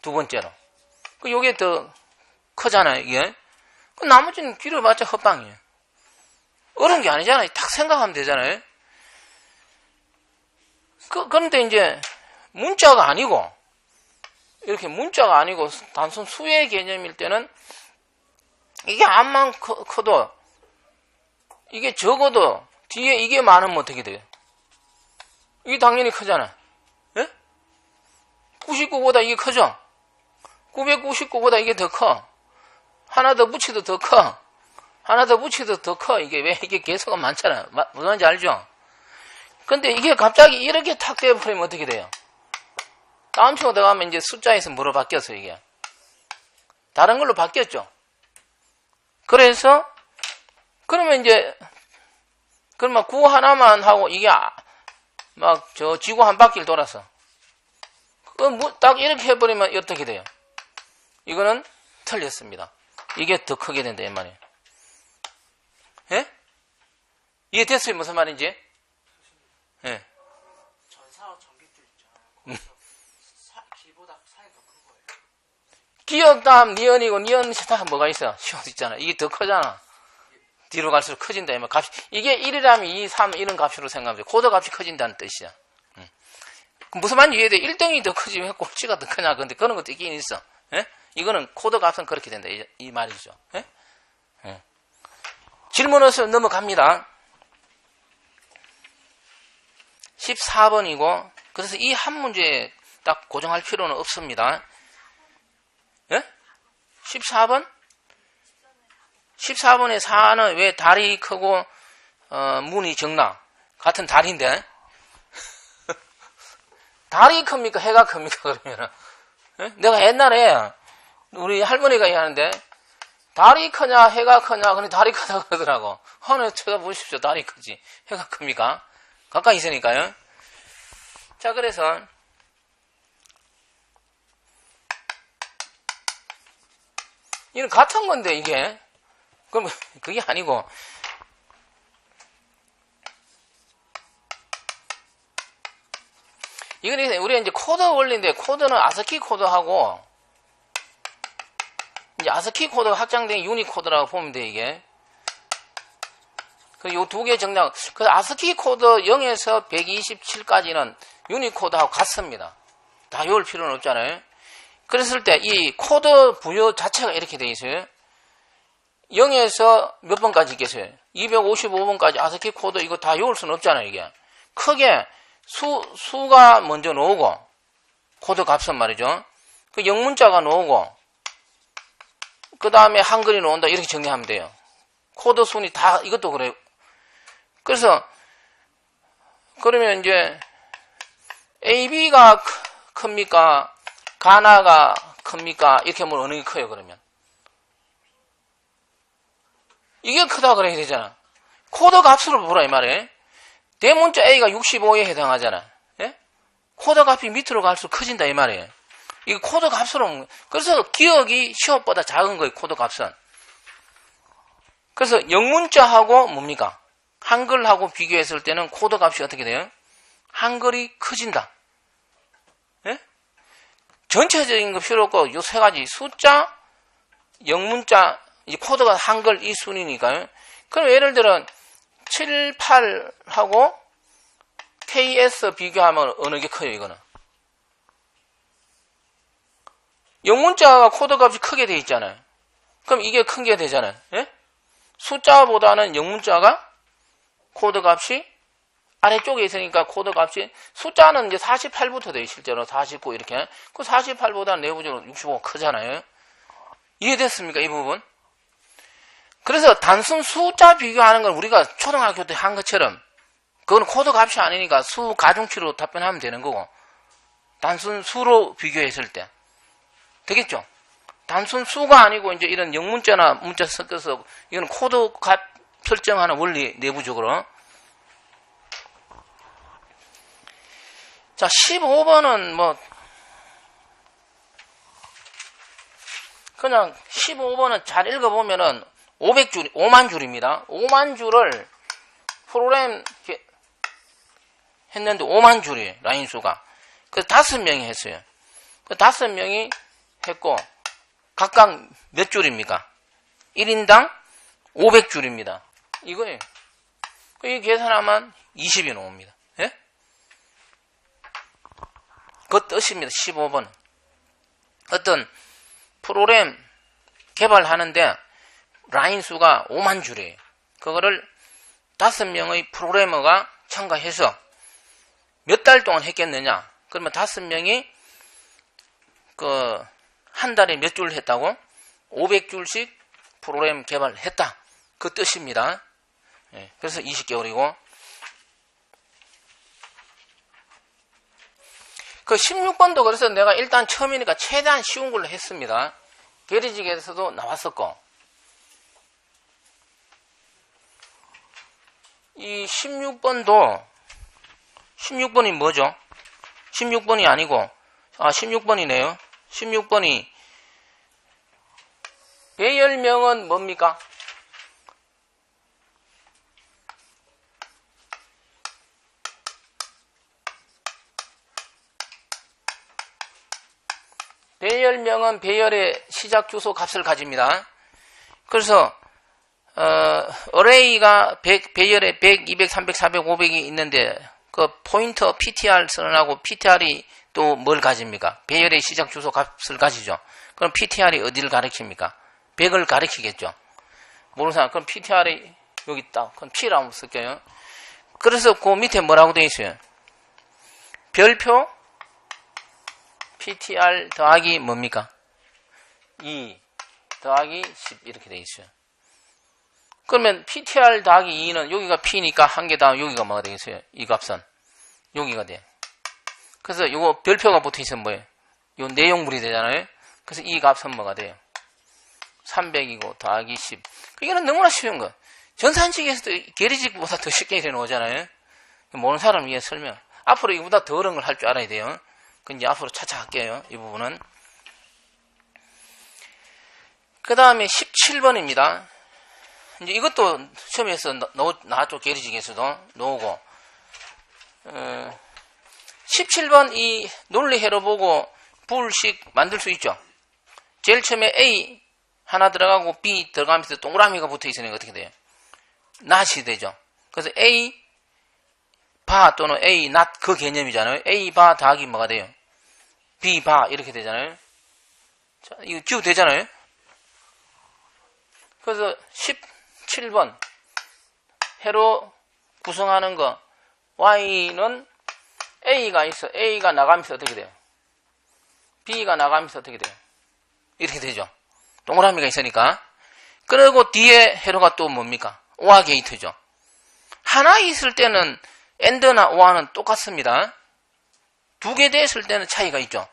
두 번째로. 요게 더 크잖아요, 이게. 나머지는 길어봤자 헛방이에요. 어려운 게 아니잖아요. 딱 생각하면 되잖아요. 그런데 이제 문자가 아니고 이렇게 문자가 아니고 단순 수의 개념일 때는 이게 암만 커도 이게 적어도 뒤에 이게 많으면 어떻게 돼요? 이게 당연히 크잖아. 예? 99보다 이게 크죠? 999보다 이게 더 커. 하나 더 붙이도 더 커. 하나 더 붙이도 더 커. 이게 왜 이게 개수가 많잖아. 무슨 말인지 알죠? 근데 이게 갑자기 이렇게 탁 돼버리면 어떻게 돼요? 다음 주가 들어가면 이제 숫자에서 뭐로 바뀌었어, 이게? 다른 걸로 바뀌었죠? 그래서, 그러면 이제, 그러면 9 하나만 하고 이게 막 저 지구 한 바퀴를 돌아서. 딱 이렇게 해버리면 어떻게 돼요? 이거는 틀렸습니다. 이게 더 크게 된다, 이 말이에요. 예? 이해됐어요? 무슨 말인지? 예. 전사와 전기줄 있잖아요. 길보다 사이가 더 큰 거예요. 기억 다음 니은이고 니은 다음 뭐가 있어? 시옷 있잖아. 이게 더 크잖아. 뒤로 갈수록 커진다. 이 말. 값이 이게 1이라면 2, 3 이런 값으로 생각하면 돼. 코드 값이 커진다는 뜻이야. 무슨 말인지 이해돼? 1등이 더 크지 왜 꼴찌가 더 크냐? 근데 그런 것도 있긴 있어. 예? 이거는 코드 값은 그렇게 된다. 이 말이죠. 예? 예. 질문에서 넘어갑니다. 14번이고 그래서 이 한 문제에 딱 고정할 필요는 없습니다. 예? 14번? 14번의 4는 왜 달이 크고 문이 적나? 같은 달인데 달이 큽니까? 해가 큽니까? 그러면은 예? 내가 옛날에 우리 할머니가 얘기하는데 달이 크냐 해가 크냐 근데 달이 크다고 그러더라고. 하늘 쳐다보십시오. 달이 크지 해가 큽니까? 가까이 있으니까요. 자, 그래서 이는 같은 건데 이게 그럼 그게 아니고 이건 우리가 이제 코드 원리인데 코드는 아스키 코드하고 이제 아스키 코드가 확장된 유니코드라고 보면 돼 이게. 그 요 두 개 정량 그 아스키 코드 0에서 127까지는 유니코드하고 같습니다. 다 외울 필요는 없잖아요. 그랬을 때 이 코드 부여 자체가 이렇게 돼 있어요. 0에서 몇 번까지 있겠어요? 255번까지 아스키 코드 이거 다 외울 수는 없잖아요, 이게. 크게 수가 먼저 나오고 코드 값은 말이죠. 그 영문자가 나오고 그 다음에 한글이 나온다 이렇게 정리하면 돼요. 코드 순이 다 이것도 그래요. 그래서 그러면 이제 AB가 큽니까? 가나가 큽니까? 이렇게 하면 어느 게 커요, 그러면? 이게 크다 그래야 되잖아. 코드 값으로 보라, 이 말이에요. 대문자 A가 65에 해당하잖아. 예? 코드 값이 밑으로 갈수록 커진다, 이 말이에요. 이거 코드 값으로, 그래서 기억이 시옷보다 작은 거예요, 코드 값은. 그래서 영문자하고 뭡니까? 한글하고 비교했을 때는 코드 값이 어떻게 돼요? 한글이 커진다. 예? 전체적인 거 필요 없고 요 세 가지 숫자, 영문자, 이 코드가 한글 이 순이니까요. 그럼 예를 들어 7, 8하고 KS 비교하면 어느 게 커요, 이거는? 영문자가 코드 값이 크게 돼 있잖아요. 그럼 이게 큰 게 되잖아요. 예? 숫자보다는 영문자가 코드 값이 아래쪽에 있으니까 코드 값이 숫자는 이제 48부터 돼요, 실제로. 49 이렇게. 그 48보다는 내부적으로 65가 크잖아요. 이해됐습니까, 이 부분? 그래서 단순 숫자 비교하는 건 우리가 초등학교 때 한 것처럼 그건 코드 값이 아니니까 수 가중치로 답변하면 되는 거고 단순 수로 비교했을 때 되겠죠? 단순 수가 아니고 이제 이런 영문자나 문자 섞어서 이건 코드 값 설정하는 원리 내부적으로. 자, 15번은 뭐 그냥 15번은 잘 읽어보면은 500줄, 5만 줄입니다. 5만 줄을 프로그램 했는데 5만 줄이에요. 라인 수가. 그래서 5명이 했어요. 그 5명이 했고 각각 몇 줄입니까? 1인당 500줄입니다. 이거예요. 이 계산하면 20이 나옵니다. 예? 그 뜻입니다. 15번은. 어떤 프로그램 개발하는데 라인 수가 5만 줄이에요. 그거를 5명의 프로그래머가 참가해서 몇 달 동안 했겠느냐? 그러면 5명이 한 달에 몇 줄 했다고? 500줄씩 프로그램 개발했다. 그 뜻입니다. 예, 그래서 20개월이고. 그 16번도 그래서 내가 일단 처음이니까 최대한 쉬운 걸로 했습니다. 게리직에서도 나왔었고. 이 16번도 16번이 뭐죠? 16번이 아니고 16번이네요. 16번이 배열명은 뭡니까? 배열명은 배열의 시작 주소 값을 가집니다. 그래서 어레이가 배열에 100, 200, 300, 400, 500이 있는데 그 포인터 PTR 선언하고 PTR이 또 뭘 가집니까? 배열의 시작 주소 값을 가지죠. 그럼 PTR이 어디를 가리킵니까? 100을 가리키겠죠. 모르는 사람 그럼 PTR이 여기 있다. 그럼 P라고 쓸게요. 그래서 그 밑에 뭐라고 되어 있어요? 별표 PTR 더하기 뭡니까? 2 더하기 10 이렇게 되어 있어요. 그러면 PTR 더하기 2는 여기가 P니까 한 개 다음 여기가 뭐가 되겠어요? 이 값은 여기가 돼. 그래서 이거 별표가 붙어 있으면 뭐예요? 요 내용물이 되잖아요. 그래서 이 값은 뭐가 돼요? 300이고 더하기 10. 이거는 너무나 쉬운 거. 전산식에서도 계리식보다 더 쉽게 이래 놓잖아요. 모르는 사람 위해 설명. 앞으로 이거보다 더 어려운 걸 할 줄 알아야 돼요. 그 이제 앞으로 차차 할게요. 이 부분은. 그 다음에 17번입니다. 이제 이것도 시험에서 나왔죠. 계리식에서도 나오고. 17번 이 논리해로 보고 불식 만들 수 있죠. 제일 처음에 A 하나 들어가고 B 들어가면서 동그라미가 붙어 있으니까 어떻게 돼요? 낫이 되죠. 그래서 A 바 또는 A 낫 그 개념이잖아요. A 바 더하기 뭐가 돼요? B 바 이렇게 되잖아요. 자, 이거 쭉 되잖아요. 그래서 17번 해로 구성하는 거 Y는 A가 있어. A가 나가면서 어떻게 돼요? B가 나가면서 어떻게 돼요? 이렇게 되죠. 동그라미가 있으니까. 그리고 뒤에 회로가 또 뭡니까? OR 게이트죠. 하나 있을 때는 AND나 OR는 똑같습니다. 두 개 됐을 때는 차이가 있죠.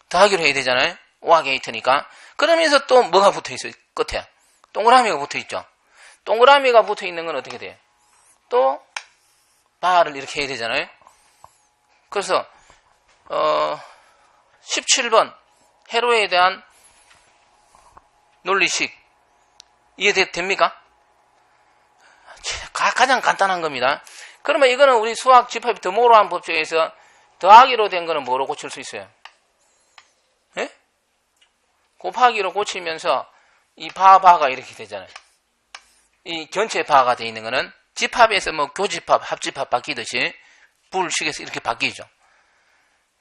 더하기로 해야 되잖아요. OR 게이트니까. 그러면서 또 뭐가 붙어 있어요? 끝에. 동그라미가 붙어 있죠. 동그라미가 붙어 있는 건 어떻게 돼요? 또 바를 이렇게 해야 되잖아요. 그래서 17번 회로에 대한 논리식 됩니까? 가장 간단한 겁니다. 그러면 이거는 우리 수학 집합이 더모로한 법칙에서 더하기로 된 거는 뭐로 고칠 수 있어요? 예? 곱하기로 고치면서 이 바가 이렇게 되잖아요. 이 전체 바가 되어 있는 거는 집합에서 뭐 교집합, 합집합 바뀌듯이 불식에서 이렇게 바뀌죠.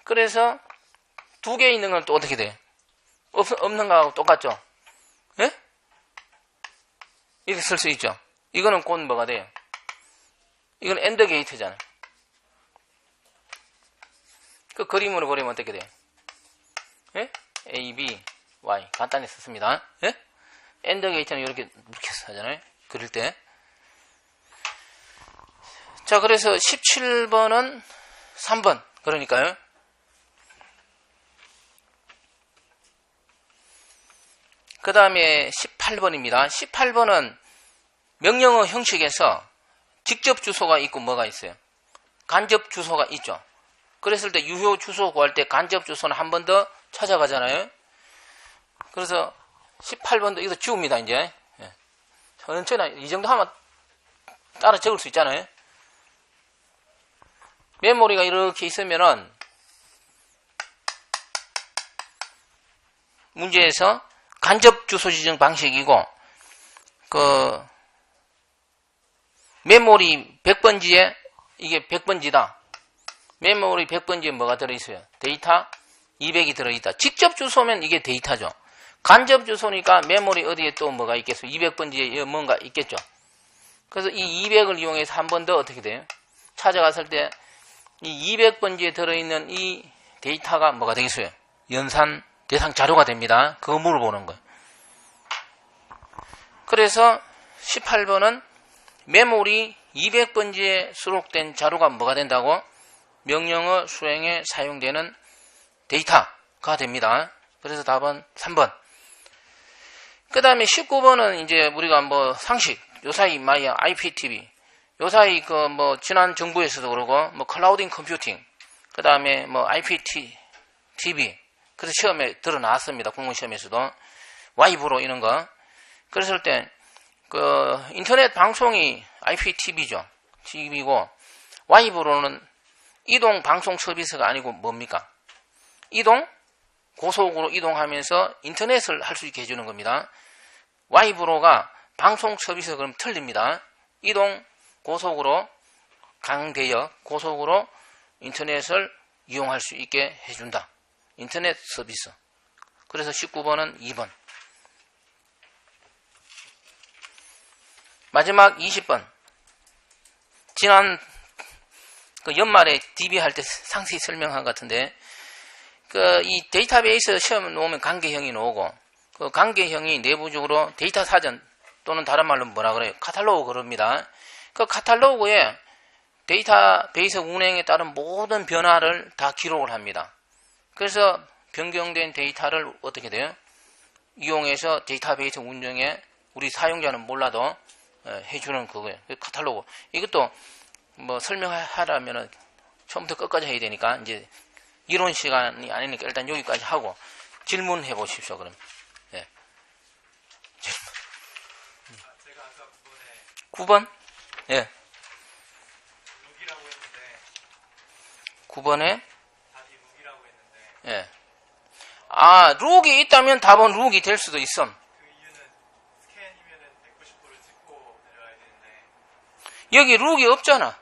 그래서 두 개 있는 건 또 어떻게 돼요? 없는 거하고 똑같죠? 예? 이렇게 쓸 수 있죠. 이거는 곧 뭐가 돼요? 이건 엔드 게이트잖아요. 그 그림으로 그리면 어떻게 돼요? 예? A, B, Y. 간단히 썼습니다. 예? 엔드 게이트는 이렇게 하잖아요. 그릴 때. 자, 그래서 17번은 3번. 그러니까요. 그 다음에 18번입니다. 18번은 명령어 형식에서 직접 주소가 있고 뭐가 있어요? 간접 주소가 있죠. 그랬을 때 유효 주소 구할 때 간접 주소는 한 번 더 찾아가잖아요. 그래서 18번도 이거 지웁니다, 이제. 천천히, 이 정도 하면 따라 적을 수 있잖아요. 메모리가 이렇게 있으면은 문제에서 간접 주소 지정 방식이고, 메모리 100번지에 이게 100번지다. 메모리 100번지에 뭐가 들어있어요? 데이터 200이 들어있다. 직접 주소면 이게 데이터죠. 간접 주소니까 메모리 어디에 또 뭐가 있겠어요? 200번지에 뭔가 있겠죠. 그래서 이 200을 이용해서 한 번 더 어떻게 돼요? 찾아갔을 때 이 200번지에 들어있는 이 데이터가 뭐가 되겠어요? 연산 대상 자료가 됩니다. 그거 물어보는 거예요. 그래서 18번은 메모리 200번지에 수록된 자료가 뭐가 된다고? 명령어 수행에 사용되는 데이터가 됩니다. 그래서 답은 3번. 그 다음에 19번은 이제 우리가 뭐 상식, 요사이 마이야, IPTV, 요사이 지난 정부에서도 그러고, 클라우딩 컴퓨팅, 그 다음에 IPTV, 그래서 시험에 들어 나왔습니다. 공무시험에서도. 와이브로 이런 거. 그랬을 때, 인터넷 방송이 IPTV죠. TV고, 와이브로는 이동 방송 서비스가 아니고 뭡니까? 고속으로 이동하면서 인터넷을 할 수 있게 해주는 겁니다. 와이브로가 방송 서비스가 그럼 틀립니다. 고속으로, 강대역, 고속으로 인터넷을 이용할 수 있게 해준다. 인터넷 서비스. 그래서 19번은 2번. 마지막 20번. 지난 연말에 DB 할 때 상세히 설명한 것 같은데, 이 데이터베이스 시험 놓으면 관계형이 나오고, 그 관계형이 내부적으로 데이터 사전 또는 다른 말로 뭐라 그래요? 카탈로그 그럽니다. 그 카탈로그에 데이터베이스 운행에 따른 모든 변화를 다 기록을 합니다. 그래서 변경된 데이터를 어떻게 돼요? 이용해서 데이터베이스 운영에 우리 사용자는 몰라도 해주는 그거예요. 카탈로그. 이것도 설명하려면은 처음부터 끝까지 해야 되니까 이제 이론 시간이 아니니까 일단 여기까지 하고 질문해 보십시오. 그럼. 예. 제가 아까 9번에 9번? 예. 룩이라고 했는데 9번에 답이 룩이라고 했는데 예. 아, 룩이 있다면 답은 룩이 될 수도 있음. 그 이유는 스캔이면은 190도를 찍고 내려가야 되는데 여기 룩이 없잖아.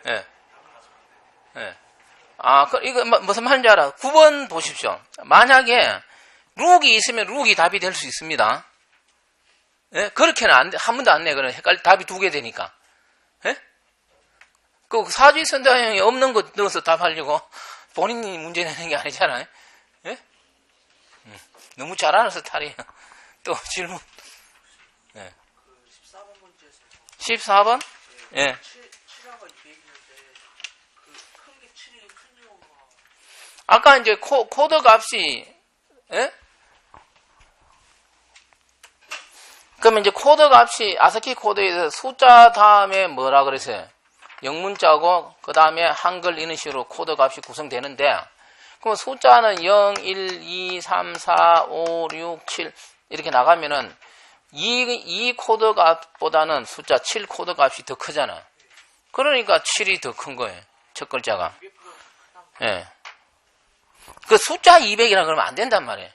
예. 답은 맞췄는데 예. 아, 이거 무슨 말인지 알아? 9번 보십시오. 만약에 룩이 있으면 룩이 답이 될 수 있습니다. 예? 그렇게는 안 돼. 한 번도 안 내. 그래. 헷갈리, 답이 두 개 되니까. 예? 그 사주선자형이 없는 거 넣어서 답하려고 본인이 문제 내는 게 아니잖아요. 예? 너무 잘 알아서 탈이에요. 또 질문. 예. 14번 문제에서 14번? 예. 7하고 200인데 큰 게 7이 큰 이유가 아까 이제 코드 값이, 예? 그러면 이제 코드 값이 아스키 코드에서 숫자 다음에 뭐라 그랬어요? 영문자고 그 다음에 한글 이런 식으로 코드 값이 구성되는데, 그럼 숫자는 0, 1, 2, 3, 4, 5, 6, 7 이렇게 나가면은 2 코드 값보다는 숫자 7 코드 값이 더 크잖아. 그러니까 7이 더 큰 거예요. 첫 글자가. 예. 그 숫자 200이라 그러면 안 된단 말이에요.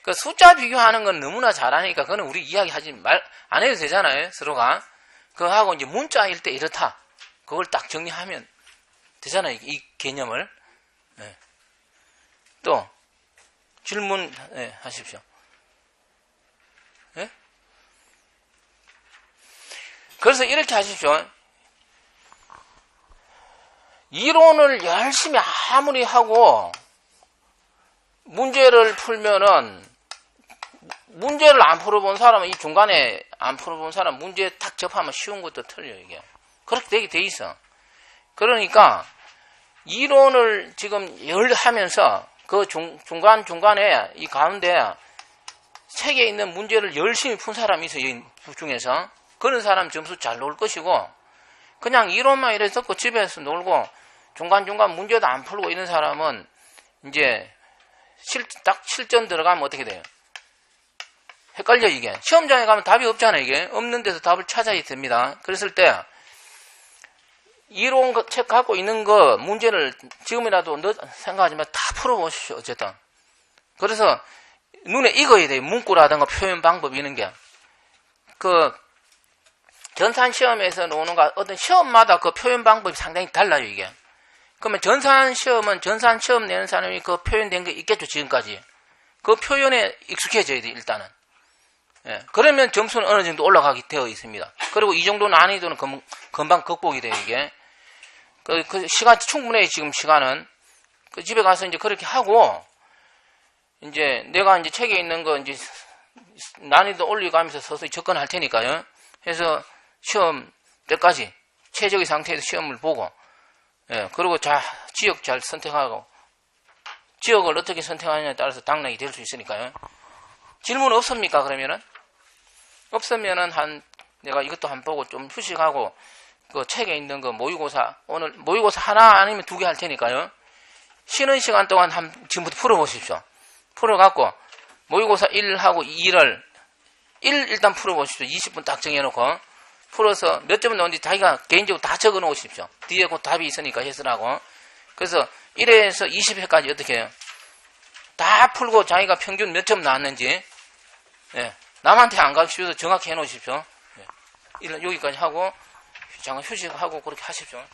그 숫자 비교하는 건 너무나 잘하니까 그거는 우리 이야기하지 안 해도 되잖아요. 서로가. 그거하고 이제 문자일 때 이렇다. 그걸 딱 정리하면 되잖아요. 이 개념을. 예. 또 질문 하십시오. 예? 그래서 이렇게 하십시오. 이론을 열심히 아무리 하고 문제를 풀면은 문제를 안 풀어본 사람은 이 중간에 안 풀어본 사람 문제 탁 접하면 쉬운 것도 틀려요. 이게 그렇게 되게 돼 있어. 그러니까 이론을 지금 하면서 그 중간에 이 가운데 책에 있는 문제를 열심히 푼 사람이 있어요. 이 중에서. 그런 사람 점수 잘 나올 것이고 그냥 이론만 이래 듣고 집에서 놀고 중간중간 문제도 안 풀고 이런 사람은 이제 딱 실전 들어가면 어떻게 돼요? 헷갈려 이게. 시험장에 가면 답이 없잖아요. 이게. 없는 데서 답을 찾아야 됩니다. 그랬을 때 이론 책 갖고 있는 거 문제를 지금이라도 생각하지만 다 풀어보십시오. 어쨌든. 그래서 눈에 익어야 돼요. 문구라든가 표현 방법 이런 게. 그 전산 시험에서 나오는 거 어떤 시험마다 그 표현 방법이 상당히 달라요. 이게. 그러면 전산 시험은 전산 시험 내는 사람이 그 표현된 게 있겠죠. 지금까지. 그 표현에 익숙해져야 돼 일단은. 예. 그러면 점수는 어느 정도 올라가게 되어 있습니다. 그리고 이 정도 난이도는 금방 극복이 돼요. 이게. 그 시간 충분해요. 지금 시간은. 그 집에 가서 이제 그렇게 하고 이제 내가 이제 책에 있는 거 이제 난이도 올려가면서 서서히 접근할 테니까요. 해서 시험 때까지 최적의 상태에서 시험을 보고 예, 그리고 지역 잘 선택하고 지역을 어떻게 선택하느냐에 따라서 당락이 될 수 있으니까요. 질문 없습니까? 그러면은 없으면은 내가 이것도 한번 보고 좀 휴식하고 그 책에 있는 거 모의고사 오늘 모의고사 하나 아니면 2개 할 테니까요. 쉬는 시간 동안 지금부터 풀어보십시오. 풀어갖고 모의고사 1하고 2를 1 일단 풀어보십시오. 20분 딱 정해놓고 풀어서 몇 점을 넣었는지 자기가 개인적으로 다 적어놓으십시오. 뒤에 그 답이 있으니까 해설하고. 그래서 1회에서 20회까지 어떻게 해요? 다 풀고 자기가 평균 몇 점 나왔는지 예, 남한테 안 가르치셔도 정확히 해놓으십시오. 예, 여기까지 하고 잠깐 휴식하고 그렇게 하십시오.